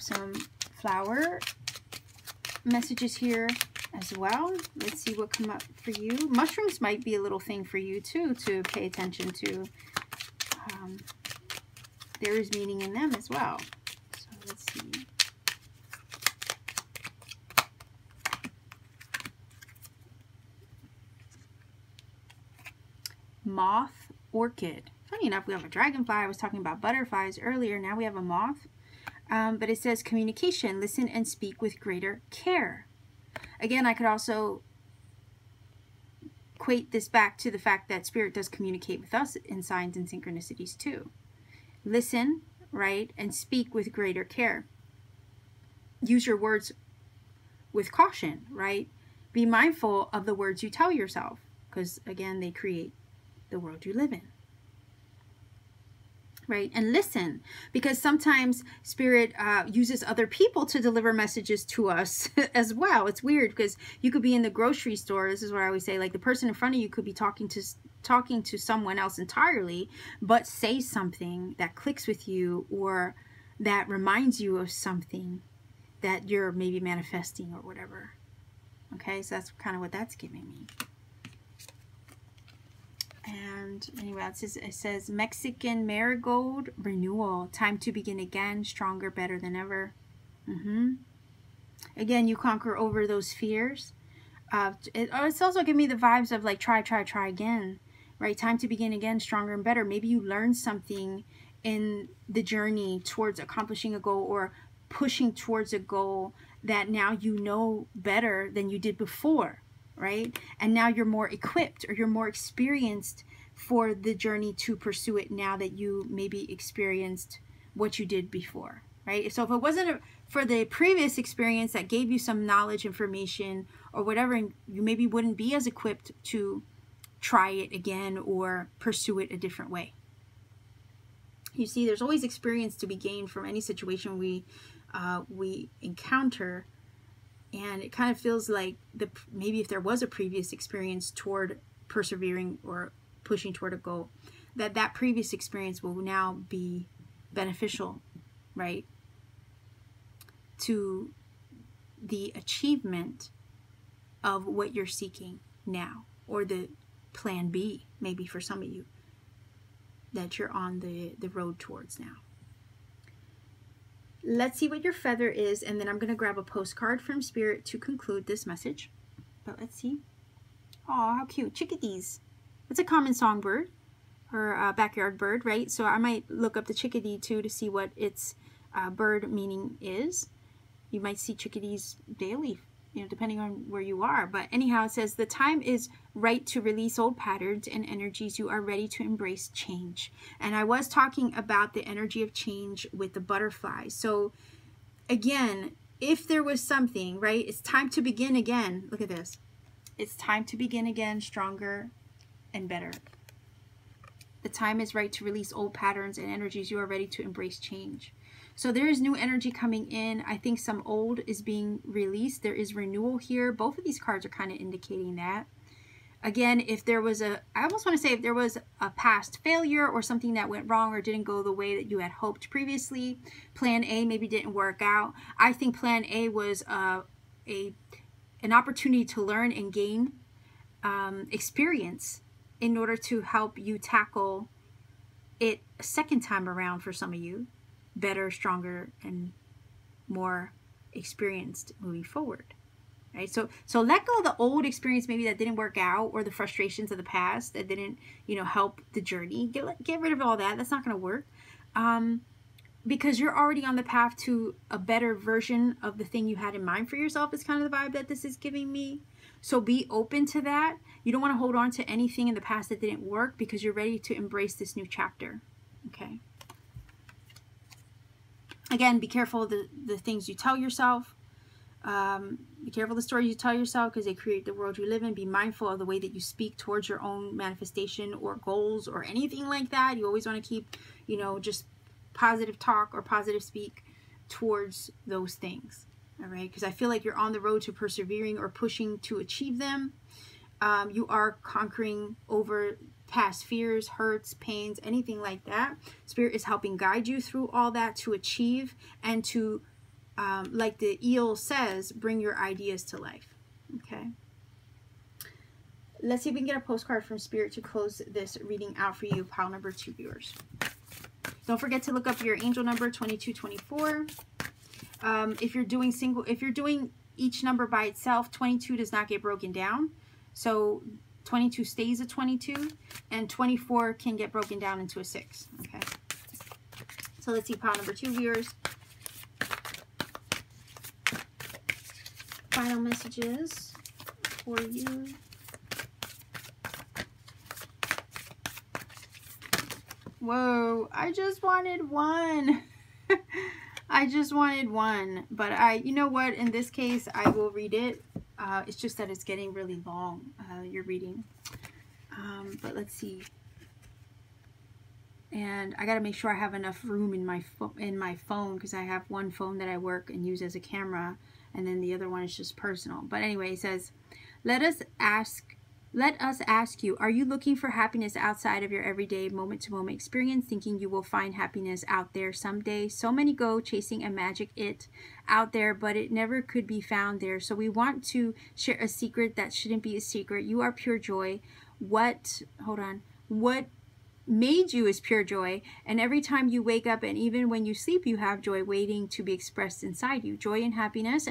some flower messages here as well. Let's see what come up for you. Mushrooms might be a little thing for you too to pay attention to. There is meaning in them as well. So let's see. Moth, orchid. Funny enough, we have a dragonfly. I was talking about butterflies earlier. Now we have a moth. But it says communication. Listen and speak with greater care. Again, I could also equate this back to the fact that Spirit does communicate with us in signs and synchronicities too. Listen, right, and speak with greater care. Use your words with caution, right? Be mindful of the words you tell yourself, because again, they create the world you live in. Right? And listen, because sometimes Spirit uses other people to deliver messages to us as well. It's weird because you could be in the grocery store. This is what I always say, like the person in front of you could be talking to someone else entirely, but say something that clicks with you or that reminds you of something that you're maybe manifesting or whatever. Okay, so that's kind of what that's giving me. And anyway, it says Mexican marigold renewal. Time to begin again, stronger, better than ever. Again, you conquer over those fears. It's also giving me the vibes of like try again. Right? Time to begin again, stronger and better. Maybe you learned something in the journey towards accomplishing a goal or pushing towards a goal that now you know better than you did before. Right? And now you're more equipped or you're more experienced for the journey to pursue it now that you maybe experienced what you did before, right? So if it wasn't for the previous experience that gave you some knowledge, information, or whatever, you maybe wouldn't be as equipped to try it again or pursue it a different way. You see, there's always experience to be gained from any situation we encounter. And it kind of feels like maybe if there was a previous experience toward persevering or pushing toward a goal, that previous experience will now be beneficial, right, to the achievement of what you're seeking now, or the plan B, maybe for some of you, that you're on the road towards now. Let's see what your feather is, and then I'm going to grab a postcard from Spirit to conclude this message. But let's see. Oh, how cute. Chickadees. It's a common songbird, or a backyard bird, right? So I might look up the chickadee too to see what its bird meaning is. You might see chickadees daily, you know, depending on where you are. But anyhow, it says the time is right to release old patterns and energies. You are ready to embrace change. And I was talking about the energy of change with the butterfly. So again, if there was something, right, it's time to begin again. Look at this. It's time to begin again, stronger and better. The time is right to release old patterns and energies. You are ready to embrace change. So there is new energy coming in. I think some old is being released. There is renewal here. Both of these cards are kind of indicating that. Again, if there was I almost want to say if there was a past failure or something that went wrong or didn't go the way that you had hoped previously, plan A maybe didn't work out. I think plan A was an opportunity to learn and gain experience in order to help you tackle it a second time around for some of you, better, stronger, and more experienced moving forward. Right? So let go of the old experience maybe that didn't work out, or the frustrations of the past that didn't, you know, help the journey. Get rid of all that. That's not going to work. Because you're already on the path to a better version of the thing you had in mind for yourself, is kind of the vibe that this is giving me. So be open to that. You don't want to hold on to anything in the past that didn't work, because you're ready to embrace this new chapter. Okay. Again, be careful of the things you tell yourself. Be careful of the stories you tell yourself, because they create the world you live in. Be mindful of the way that you speak towards your own manifestation or goals or anything like that. You always want to keep, you know, just positive talk or positive speak towards those things. All right, because I feel like you're on the road to persevering or pushing to achieve them. You are conquering over past fears, hurts, pains, anything like that. Spirit is helping guide you through all that to achieve and to, like the eel says, bring your ideas to life. Okay. Let's see if we can get a postcard from Spirit to close this reading out for you, pile number 2 viewers. Don't forget to look up your angel number, 2224. If you're doing each number by itself, 22 does not get broken down. So 22 stays a 22, and 24 can get broken down into a 6. Okay. So let's see, pile number 2 viewers. Final messages for you. Whoa, I just wanted one. I just wanted one, but you know what, in this case, I will read it. It's just that it's getting really long, your reading. But let's see. And I got to make sure I have enough room in my phone, because I have one phone that I work and use as a camera, and then the other one is just personal. But anyway, it says, let us ask you, are you looking for happiness outside of your everyday moment-to-moment experience, thinking you will find happiness out there someday? So many go chasing a magic it out there, but it never could be found there. So we want to share a secret that shouldn't be a secret. You are pure joy. What made you is pure joy, and every time you wake up and even when you sleep, you have joy waiting to be expressed inside you. Joy and happiness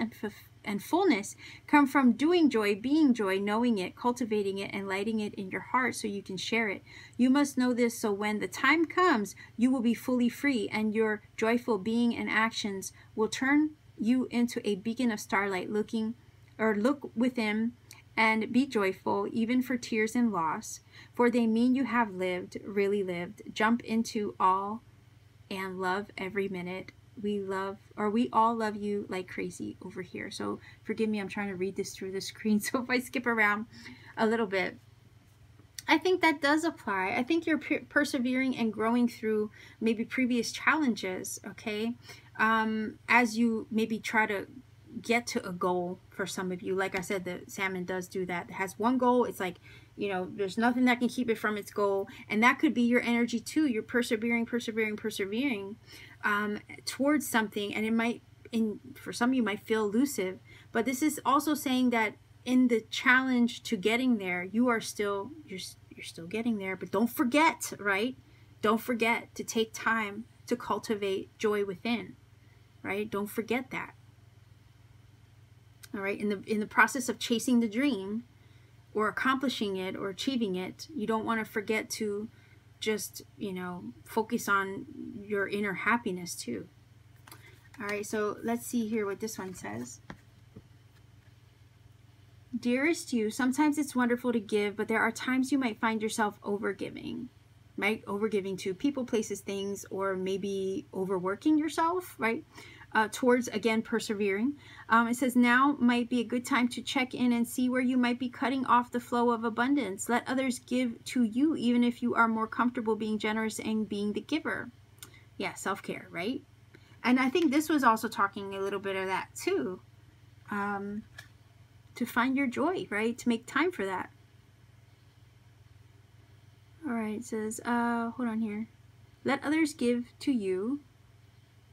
and fullness come from doing joy, being joy, knowing it, cultivating it, and lighting it in your heart so you can share it. You must know this, so when the time comes, you will be fully free, and your joyful being and actions will turn you into a beacon of starlight. Look within and be joyful, even for tears and loss, for they mean you have lived, really lived. Jump into all and love every minute. We all love you like crazy over here. So forgive me, I'm trying to read this through the screen, so if I skip around a little bit. I think that does apply. I think you're persevering and growing through maybe previous challenges, okay? As you maybe try to get to a goal. For some of you, like I said, the salmon does do that. It has one goal. It's like, you know, there's nothing that can keep it from its goal, and that could be your energy too. You're persevering towards something, and it might, for some of you, might feel elusive, but this is also saying that in the challenge to getting there, you're still getting there. But don't forget, right? Don't forget to take time to cultivate joy within, right? Don't forget that. All right, in the process of chasing the dream or accomplishing it or achieving it, you don't want to forget to just, you know, focus on your inner happiness too. All right, so let's see here what this one says. Dearest you, sometimes it's wonderful to give, but there are times you might find yourself overgiving, right? Overgiving to people, places, things, or maybe overworking yourself, right? Towards, again, persevering. It says now might be a good time to check in and see where you might be cutting off the flow of abundance. Let others give to you, even if you are more comfortable being generous and being the giver. Yeah, self-care, right? And I think this was also talking a little bit of that too. To find your joy, right? To make time for that. All right, it says, hold on here. Let others give to you,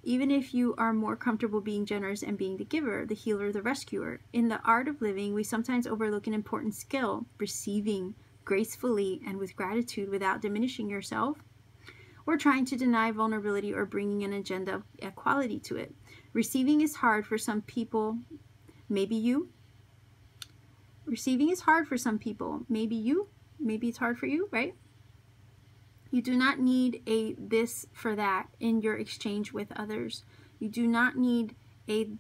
even if you are more comfortable being generous and being the giver, the healer, the rescuer. In the art of living, we sometimes overlook an important skill, receiving gracefully and with gratitude without diminishing yourself or trying to deny vulnerability or bringing an agenda of equality to it. Receiving is hard for some people, maybe you. Receiving is hard for some people, maybe you. Maybe it's hard for you, right? You do not need a this for that in your exchange with others. You do not need a,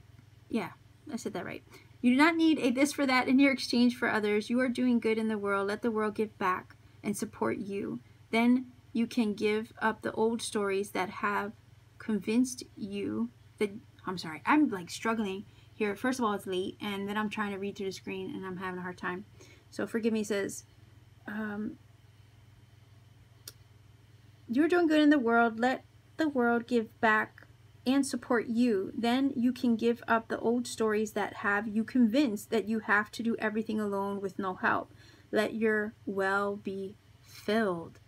yeah, I said that right. You do not need a this for that in your exchange for others. You are doing good in the world. Let the world give back and support you. Then you can give up the old stories that have convinced you that, I'm sorry, I'm like struggling here. First of all, it's late, and then I'm trying to read through the screen, and I'm having a hard time. So forgive me. It says, you're doing good in the world. Let the world give back and support you. Then you can give up the old stories that have you convinced that you have to do everything alone with no help. Let your well be filled.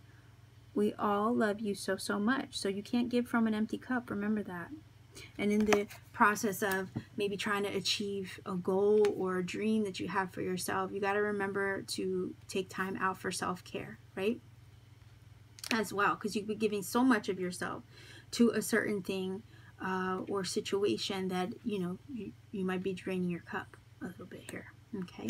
We all love you so, so much. So you can't give from an empty cup. Remember that. And in the process of maybe trying to achieve a goal or a dream that you have for yourself, you got to remember to take time out for self-care, right? As well, because you've been giving so much of yourself to a certain thing or situation that, you know, you might be draining your cup a little bit here. Okay.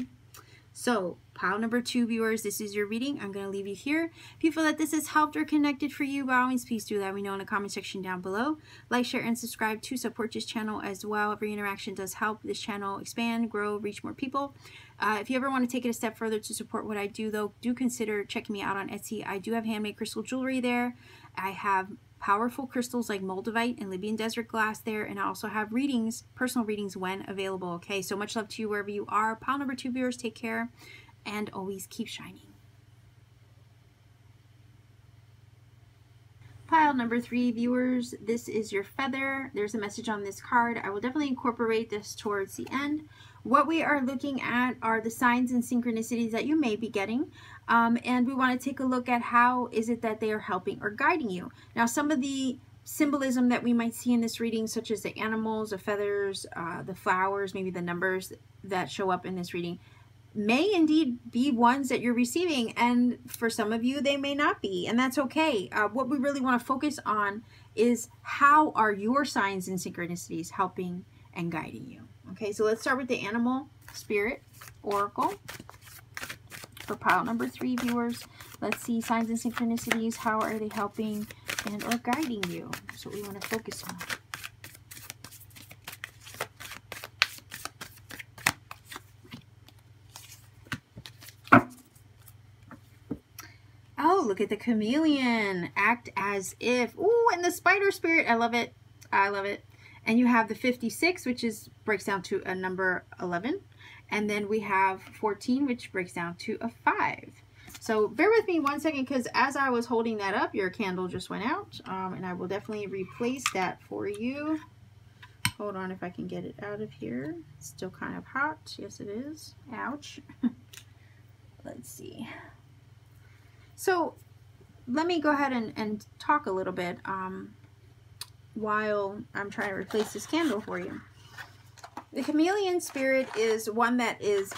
So pile number 2, viewers, this is your reading. I'm going to leave you here. If you feel that this has helped or connected for you, by all means, please do let me know in the comment section down below. Like, share, and subscribe to support this channel as well. Every interaction does help this channel expand, grow, reach more people. If you ever want to take it a step further to support what I do, though, do consider checking me out on Etsy. I do have handmade crystal jewelry there. I have powerful crystals like moldavite and Libyan desert glass there, and I also have readings, personal readings when available. Okay, so much love to you wherever you are. Pile number 2, viewers, take care and always keep shining. Pile number 3, viewers, this is your feather. There's a message on this card. I will definitely incorporate this towards the end. What we are looking at are the signs and synchronicities that you may be getting. And we want to take a look at how is it that they are helping or guiding you. Now, some of the symbolism that we might see in this reading, such as the animals, the feathers, the flowers, maybe the numbers that show up in this reading, may indeed be ones that you're receiving. And for some of you, they may not be. And that's okay. What we really want to focus on is how are your signs and synchronicities helping and guiding you. Okay, so let's start with the animal spirit oracle for pile number 3, viewers. Let's see signs and synchronicities. How are they helping and or guiding you? That's what we want to focus on. Oh, look at the chameleon. Act as if. Ooh, and the spider spirit. I love it. I love it. And you have the 56, which breaks down to a number 11. And then we have 14, which breaks down to a 5. So bear with me one second, because as I was holding that up, your candle just went out. And I will definitely replace that for you. Hold on if I can get it out of here. It's still kind of hot. Yes, it is. Ouch. Let's see. So let me go ahead and talk a little bit while I'm trying to replace this candle for you. The chameleon spirit is one that is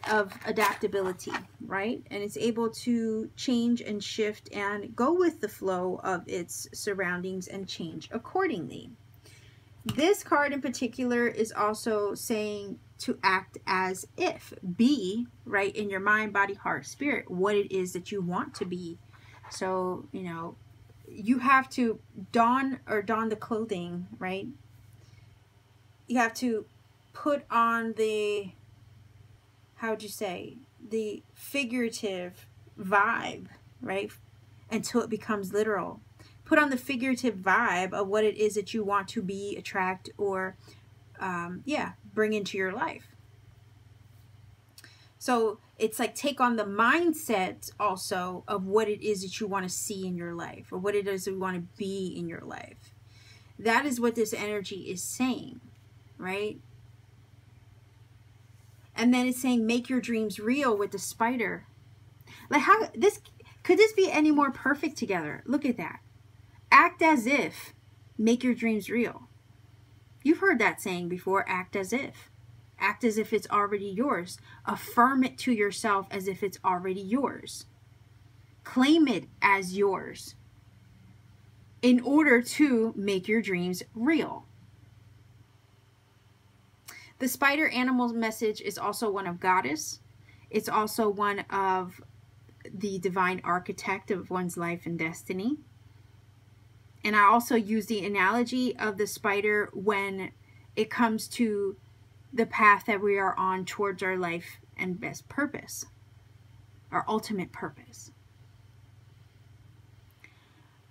of adaptability, right? And it's able to change and shift and go with the flow of its surroundings and change accordingly. This card in particular is also saying to act as if, be, right, in your mind, body, heart, spirit, what it is that you want to be. So, you know, you have to don the clothing, right? You have to put on the, how would you say, the figurative vibe, right? Until it becomes literal. Put on the figurative vibe of what it is that you want to be, attract, or, bring into your life. So it's like take on the mindset also of what it is that you want to see in your life, or what it is that you want to be in your life. That is what this energy is saying, right? And then it's saying make your dreams real with the spider. Like how could this be any more perfect together? Look at that. Act as if, make your dreams real. You've heard that saying before, act as if. Act as if it's already yours. Affirm it to yourself as if it's already yours. Claim it as yours in order to make your dreams real. The spider animal message is also one of goddess. It's also one of the divine architect of one's life and destiny. And I also use the analogy of the spider when it comes to the path that we are on towards our life and best purpose, our ultimate purpose.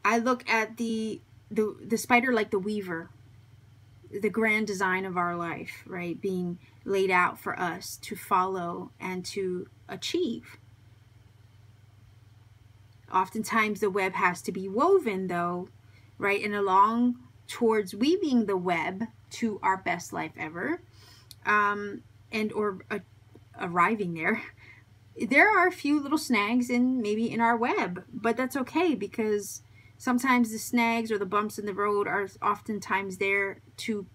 I look at the spider like the weaver, the grand design of our life, right? Being laid out for us to follow and to achieve. Oftentimes the web has to be woven though, right? And along towards weaving the web to our best life ever, arriving there, there are a few little snags maybe in our web, but that's okay, because sometimes the snags or the bumps in the road are oftentimes there to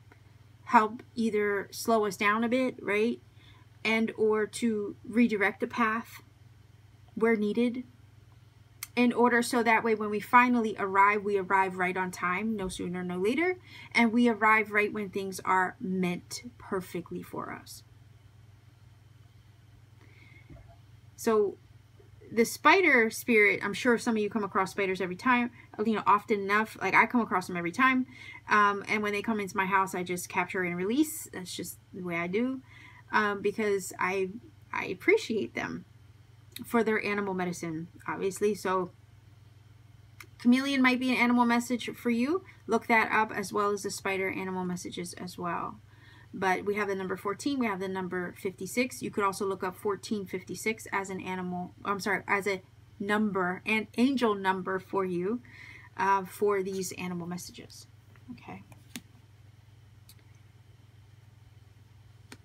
help either slow us down a bit, right? And or to redirect the path where needed, in order so that way when we finally arrive, we arrive right on time, no sooner, no later, and we arrive right when things are meant perfectly for us. So the spider spirit, I'm sure some of you come across spiders every time, you know, often enough. Like I come across them every time. And when they come into my house, I just capture and release. That's just the way I do, because I appreciate them for their animal medicine, obviously. So chameleon might be an animal message for you. Look that up, as well as the spider animal messages as well. But we have the number 14, we have the number 56. You could also look up 1456 as an animal, I'm sorry, as a number, an angel number for you, for these animal messages. Okay.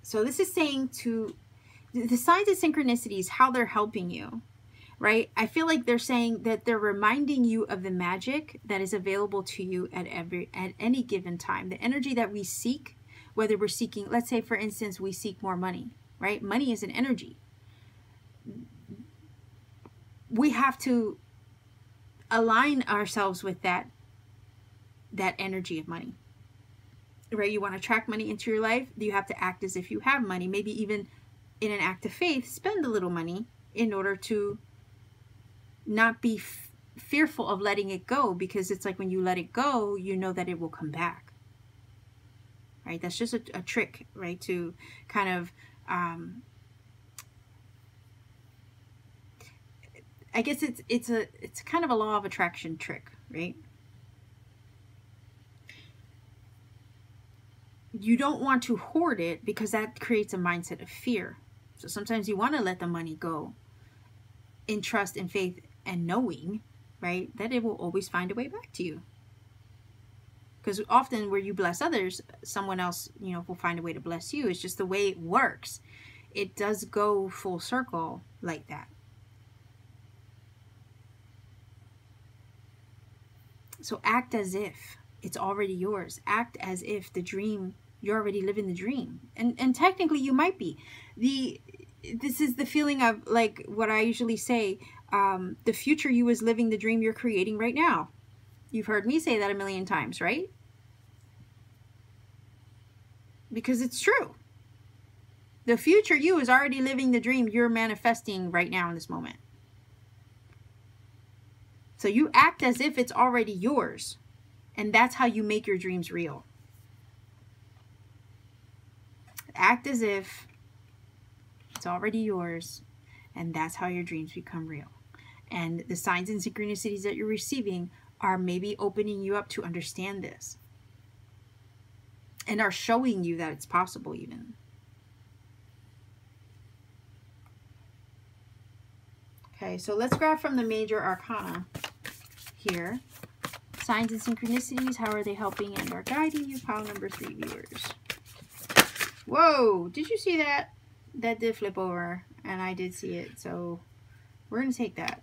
So this is saying to the signs of synchronicities, how they're helping you, right? I feel like they're saying that they're reminding you of the magic that is available to you at any given time. The energy that we seek, whether we're seeking, let's say for instance, we seek more money, right? Money is an energy. We have to align ourselves with that energy of money, right? You want to attract money into your life, you have to act as if you have money. Maybe even in an act of faith, spend a little money in order to not be fearful of letting it go, because it's like when you let it go, you know that it will come back, right? That's just a trick, right? To kind of, I guess it's kind of a law of attraction trick, right? You don't want to hoard it, because that creates a mindset of fear. So sometimes you want to let the money go in trust and faith and knowing, right, that it will always find a way back to you. Because often where you bless others, someone else, you know, will find a way to bless you. It's just the way it works. It does go full circle like that. So act as if it's already yours. Act as if the dream, you're already living the dream. And technically you might be. This is the feeling of, like what I usually say, the future you is living the dream you're creating right now. You've heard me say that a million times, right? Because it's true. The future you is already living the dream you're manifesting right now in this moment. So you act as if it's already yours. And that's how you make your dreams real. Act as if it's already yours. And that's how your dreams become real. And the signs and synchronicities that you're receiving are maybe opening you up to understand this. And are showing you that it's possible even. Okay, so let's grab from the major arcana here. Signs and synchronicities, how are they helping and are guiding you? Pile number 3, viewers. Whoa, did you see that? That did flip over, and I did see it. So we're going to take that.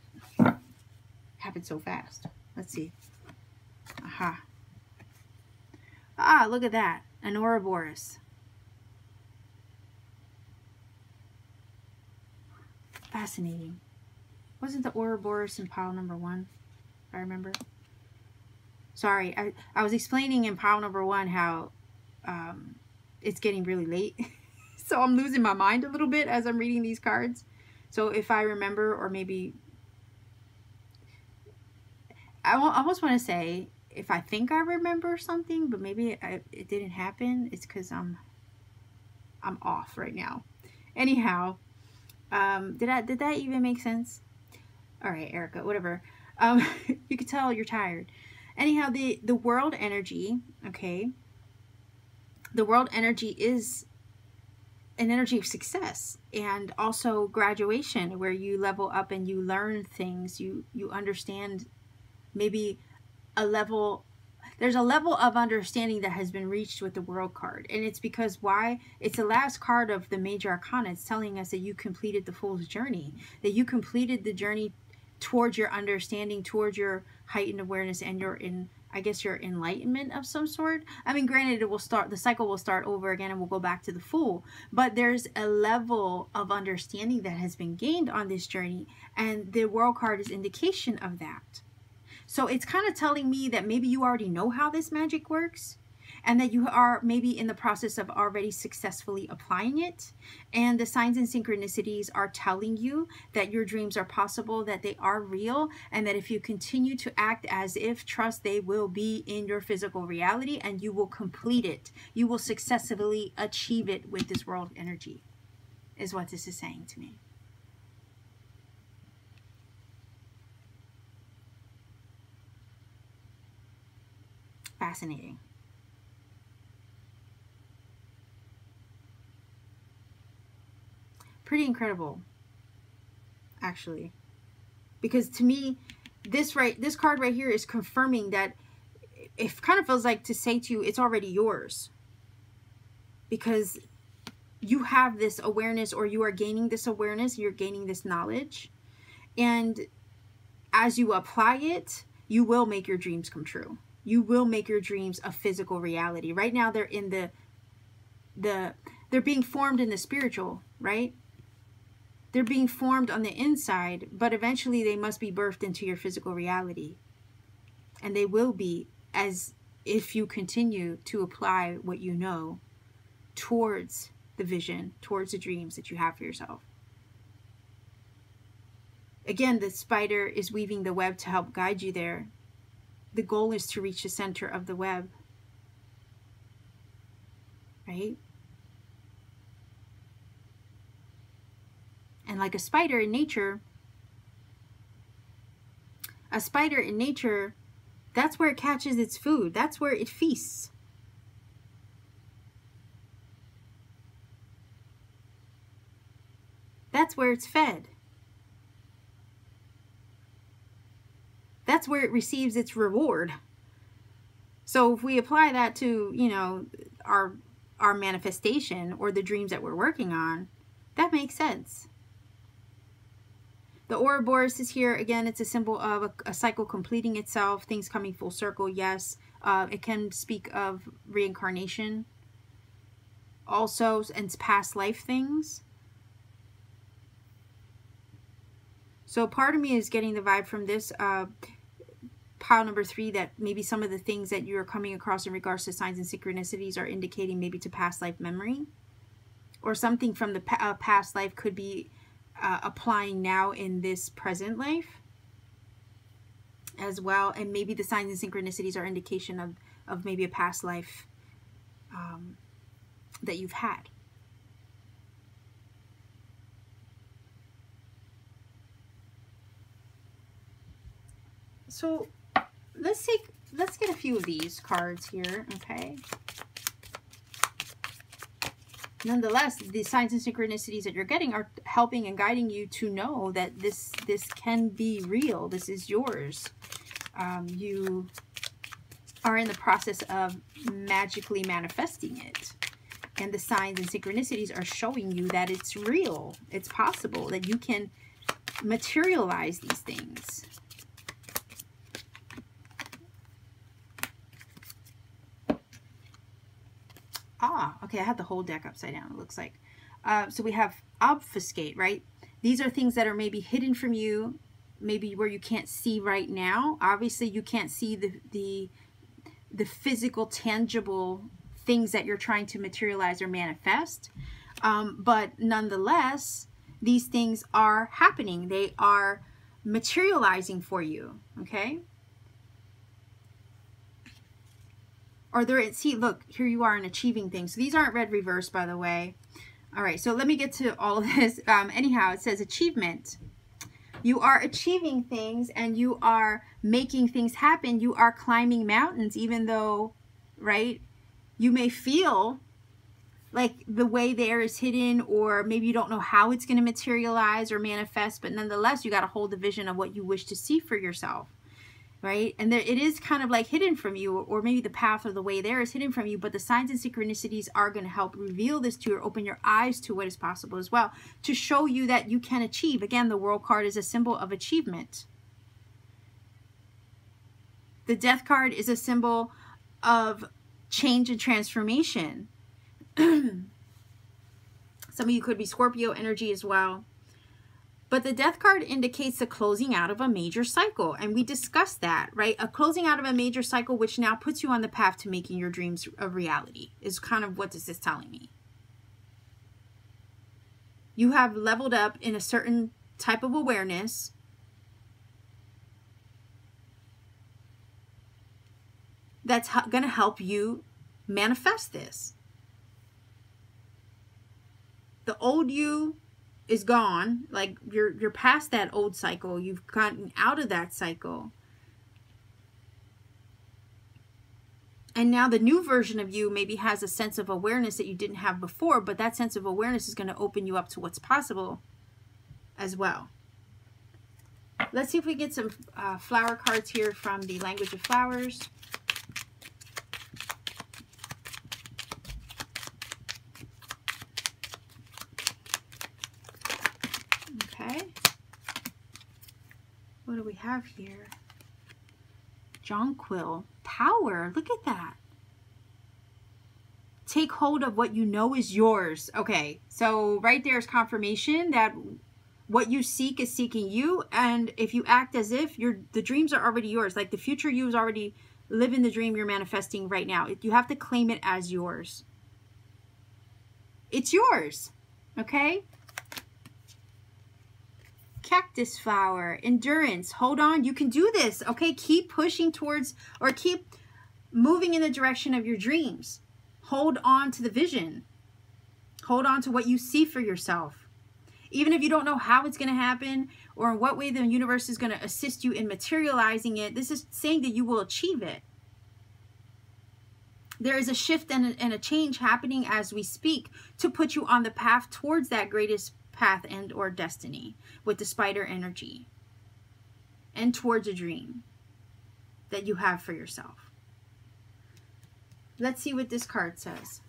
Happened so fast. Let's see. Aha. Ah, look at that. An Ouroboros. Fascinating. Wasn't the Ouroboros in pile number 1, if I remember? Sorry, I was explaining in pile number 1 how it's getting really late. So I'm losing my mind a little bit as I'm reading these cards. So if I remember, or maybe... I almost want to say, if I think I remember something, but maybe it didn't happen, it's because I'm off right now. Anyhow, did that even make sense? All right, Erica, whatever. You could tell you're tired. Anyhow, the world energy, okay? The world energy is an energy of success, and also graduation, where you level up and you learn things. You understand maybe a level. There's a level of understanding that has been reached with the World card. And it's because why? It's the last card of the major arcana. It's telling us that you completed the Fool's journey, that you completed the journey towards your understanding, towards your heightened awareness, and your enlightenment of some sort. I mean, granted, the cycle will start over again and we'll go back to the Fool, but there's a level of understanding that has been gained on this journey, and the World card is indication of that. So it's kind of telling me that maybe you already know how this magic works, and that you are maybe in the process of already successfully applying it. And the signs and synchronicities are telling you that your dreams are possible, that they are real, and that if you continue to act as if, trust, they will be in your physical reality, and you will complete it. You will successfully achieve it with this world energy, is what this is saying to me. Fascinating. Pretty incredible, actually, because to me, this card right here is confirming that it kind of feels like to say to you, it's already yours, because you have this awareness, or you are gaining this awareness, you're gaining this knowledge, and as you apply it, you will make your dreams come true. You will make your dreams a physical reality. Right now, they're in they're being formed in the spiritual, right? They're being formed on the inside, but eventually they must be birthed into your physical reality. And they will be, as if you continue to apply what you know towards the vision, towards the dreams that you have for yourself. Again, the spider is weaving the web to help guide you there. The goal is to reach the center of the web, right? And like a spider in nature, that's where it catches its food. That's where it feasts. That's where it's fed. That's where it receives its reward. So if we apply that to, you know, our manifestation, or the dreams that we're working on, that makes sense. The Ouroboros is here. Again, it's a symbol of a cycle completing itself, things coming full circle, yes. It can speak of reincarnation also, and past life things. So part of me is getting the vibe from this pile number 3 that maybe some of the things that you're coming across in regards to signs and synchronicities are indicating maybe to past life memory, or something from the past life could be applying now in this present life as well. And maybe the signs and synchronicities are indication of maybe a past life that you've had. So let's get a few of these cards here, okay? Nonetheless, the signs and synchronicities that you're getting are helping and guiding you to know that this can be real. This is yours. You are in the process of magically manifesting it. And the signs and synchronicities are showing you that it's real. It's possible that you can materialize these things. Okay, I have the whole deck upside down, it looks like. So we have obfuscate, right? These are things that are maybe hidden from you, maybe where you can't see right now. Obviously, you can't see the physical, tangible things that you're trying to materialize or manifest. But nonetheless, these things are happening. They are materializing for you, okay? Or they're, see, look, here you are in achieving things. So these aren't read reverse, by the way. All right, so let me get to all of this. Anyhow, it says achievement. You are achieving things and you are making things happen. You are climbing mountains, even though, right, you may feel like the way there is hidden, or maybe you don't know how it's going to materialize or manifest, but nonetheless, you got to hold the vision of what you wish to see for yourself, right? And there, it is kind of like hidden from you, or maybe the path or the way there is hidden from you, but the signs and synchronicities are going to help reveal this to you, or open your eyes to what is possible as well, to show you that you can achieve. Again, the World card is a symbol of achievement. The Death card is a symbol of change and transformation. Some of you could be Scorpio energy as well. But the Death card indicates the closing out of a major cycle. And we discussed that, right? A closing out of a major cycle, which now puts you on the path to making your dreams a reality, is kind of what this is telling me. You have leveled up in a certain type of awareness. That's going to help you manifest this. The old you is gone. Like you're past that old cycle. You've gotten out of that cycle. And now the new version of you maybe has a sense of awareness that you didn't have before, but that sense of awareness is going to open you up to what's possible as well. Let's see if we get some flower cards here from the Language of Flowers. What do we have here? Jonquil. Power. Look at that. Take hold of what you know is yours. Okay, so right there is confirmation that what you seek is seeking you. And if you act as if the dreams are already yours, like the future you is already living the dream you're manifesting right now. You have to claim it as yours. It's yours. Okay? Cactus flower, endurance, hold on, you can do this, okay? Keep pushing towards, or keep moving in the direction of your dreams. Hold on to the vision. Hold on to what you see for yourself. Even if you don't know how it's going to happen, or in what way the universe is going to assist you in materializing it, this is saying that you will achieve it. There is a shift and a change happening as we speak to put you on the path towards that greatest path and or destiny with the spider energy, and towards a dream that you have for yourself. Let's see what this card says.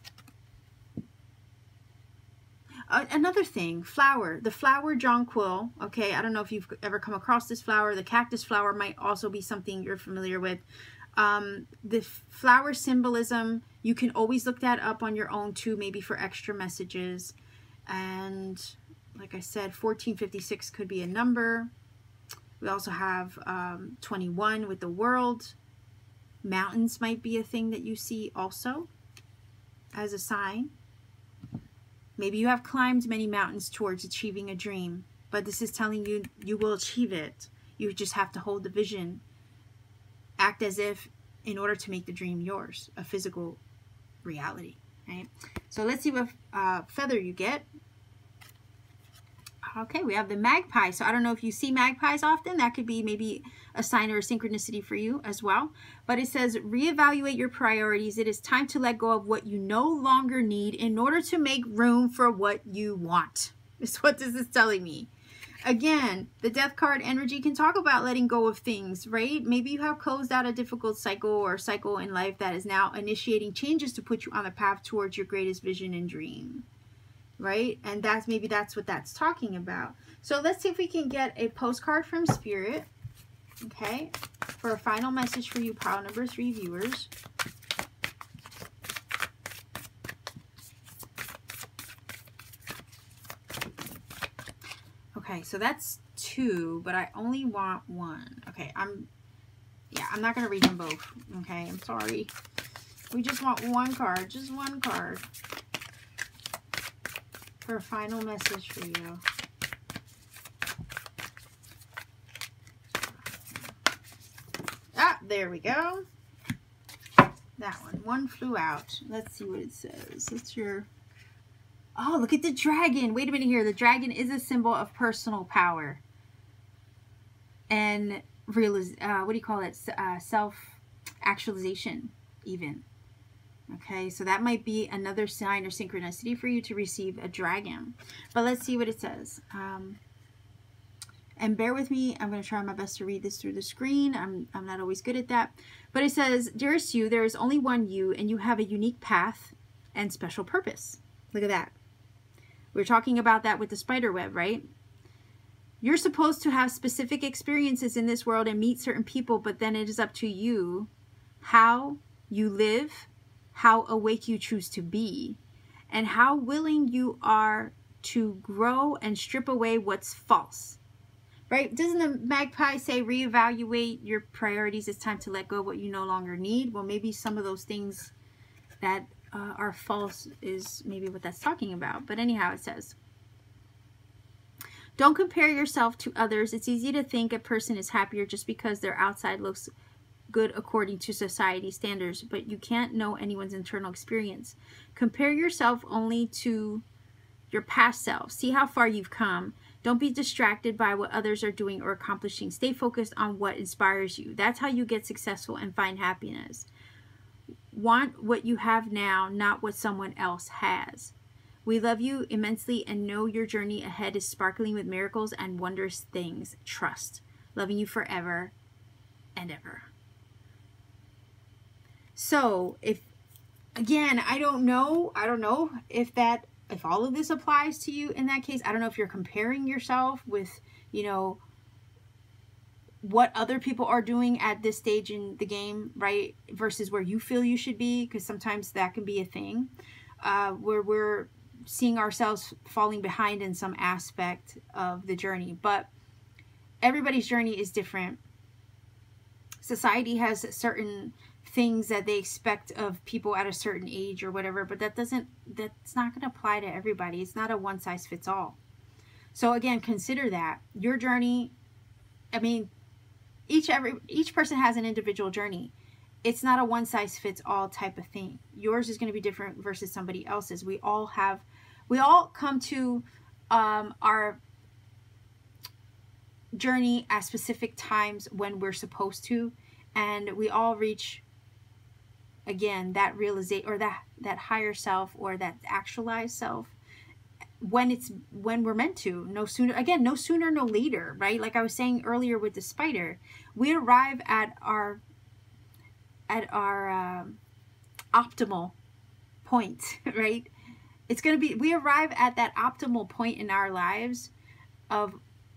Another thing, flower, the flower jonquil. Okay, I don't know if you've ever come across this flower. The cactus flower might also be something you're familiar with. The flower symbolism, you can always look that up on your own too, maybe for extra messages. And like I said, 1456 could be a number. We also have 21 with the world. Mountains might be a thing that you see also as a sign. Maybe you have climbed many mountains towards achieving a dream, but this is telling you you will achieve it. You just have to hold the vision. Act as if in order to make the dream yours, a physical reality, right? So let's see what feather you get. Okay, we have the magpie. So I don't know if you see magpies often. That could be maybe a sign or a synchronicity for you as well. But it says, reevaluate your priorities. It is time to let go of what you no longer need in order to make room for what you want. Is what this is telling me. Again, the Death card energy can talk about letting go of things, right? Maybe you have closed out a difficult cycle or cycle in life that is now initiating changes to put you on the path towards your greatest vision and dream. Right? And maybe that's what that's talking about. So let's see if we can get a postcard from Spirit, okay, for a final message for you, pile number 3 viewers. Okay, so that's 2, but I only want 1. Okay, I'm not going to read them both. Okay, I'm sorry. We just want 1 card, just 1 card for a final message for you. Ah, there we go. That one flew out. Let's see what it says. It's your... Oh, look at the dragon. Wait a minute here. The dragon is a symbol of personal power. And what do you call it? Self-actualization, even. Okay, so that might be another sign or synchronicity for you to receive a dragon. But let's see what it says. And bear with me. I'm going to try my best to read this through the screen. I'm not always good at that. But it says, dearest you, there is only one you, and you have a unique path and special purpose. Look at that. We were talking about that with the spider web, right? You're supposed to have specific experiences in this world and meet certain people, but then it is up to you how you live, how awake you choose to be, and how willing you are to grow and strip away what's false. Right? Doesn't the magpie say reevaluate your priorities? It's time to let go of what you no longer need. Well, maybe some of those things that are false is maybe what that's talking about. But anyhow, it says, don't compare yourself to others. It's easy to think a person is happier just because their outside looks good according to society standards, but you can't know anyone's internal experience. Compare yourself only to your past self. See how far you've come. Don't be distracted by what others are doing or accomplishing. Stay focused on what inspires you. That's how you get successful and find happiness. Want what you have now, not what someone else has. We love you immensely and know your journey ahead is sparkling with miracles and wondrous things. Trust. Loving you forever and ever. So, if I don't know if all of this applies to you in that case. I don't know if you're comparing yourself with, you know, what other people are doing at this stage in the game, right? Versus where you feel you should be, because sometimes that can be a thing. Where we're seeing ourselves falling behind in some aspect of the journey. But everybody's journey is different. Society has certain things that they expect of people at a certain age or whatever, but that's not going to apply to everybody. It's not a one size fits all. So again, consider that your journey. I mean, each person has an individual journey. It's not a one size fits all type of thing. Yours is going to be different versus somebody else's. We all come to our journey at specific times when we're supposed to, and we all reach, again, that realization or that higher self or that actualized self when we're meant to. No sooner, no later, right? Like I was saying earlier with the spider, we arrive at our optimal point, right? It's going to be, we arrive at that optimal point in our lives of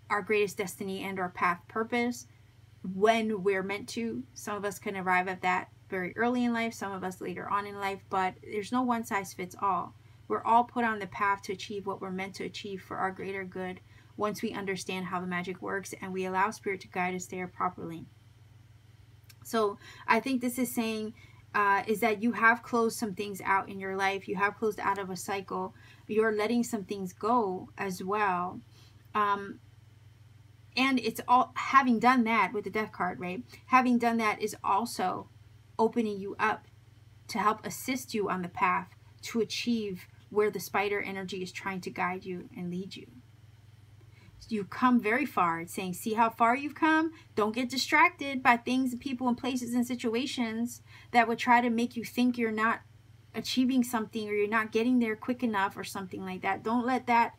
our greatest destiny and our path purpose when we're meant to. Some of us can arrive at that very early in life, some of us later on in life, but there's no one size fits all. We're all put on the path to achieve what we're meant to achieve for our greater good once we understand how the magic works and we allow Spirit to guide us there properly. So I think this is saying is that you have closed some things out in your life. You have closed out of a cycle. You're letting some things go as well. And it's all, having done that with the Death card, right? Having done that is also opening you up to help assist you on the path to achieve where the spider energy is trying to guide you and lead you. You've come very far. It's saying, see how far you've come? Don't get distracted by things and people and places and situations that would try to make you think you're not achieving something or you're not getting there quick enough or something like that. Don't let that.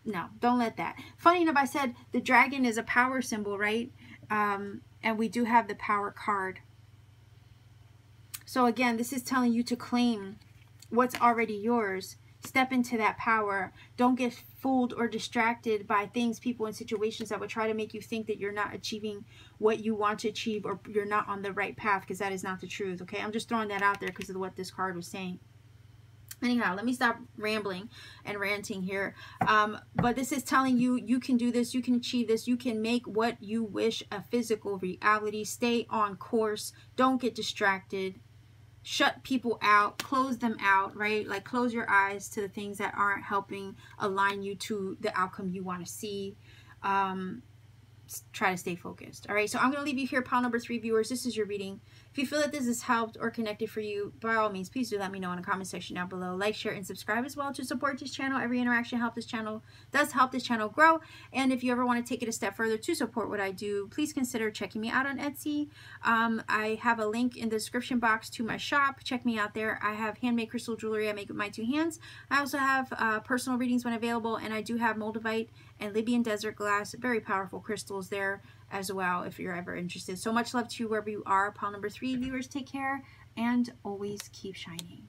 No, don't let that. Funny enough, I said the dragon is a power symbol, right? And we do have the power card. So again, this is telling you to claim what's already yours. Step into that power. Don't get fooled or distracted by things, people, and situations that would try to make you think that you're not achieving what you want to achieve or you're not on the right path, because that is not the truth, okay? I'm just throwing that out there because of what this card was saying. Anyhow, let me stop rambling and ranting here. But this is telling you, you can do this, you can achieve this, you can make what you wish a physical reality. Stay on course. Don't get distracted. Shut people out, close them out, right? Like close your eyes to the things that aren't helping align you to the outcome you want to see. Try to stay focused. All right, so I'm going to leave you here, pile number 3 viewers. This is your reading. If you feel that this has helped or connected for you, by all means, please do let me know in the comment section down below. Like, share, and subscribe as well to support this channel. Every interaction helps this channel, does help this channel grow. And if you ever want to take it a step further to support what I do, please consider checking me out on Etsy. I have a link in the description box to my shop. Check me out there. I have handmade crystal jewelry I make with my 2 hands. I also have personal readings when available, and I do have moldavite and Libyan desert glass, very powerful crystals there as well if you're ever interested. So much love to you wherever you are. Pile number 3 viewers, take care and always keep shining.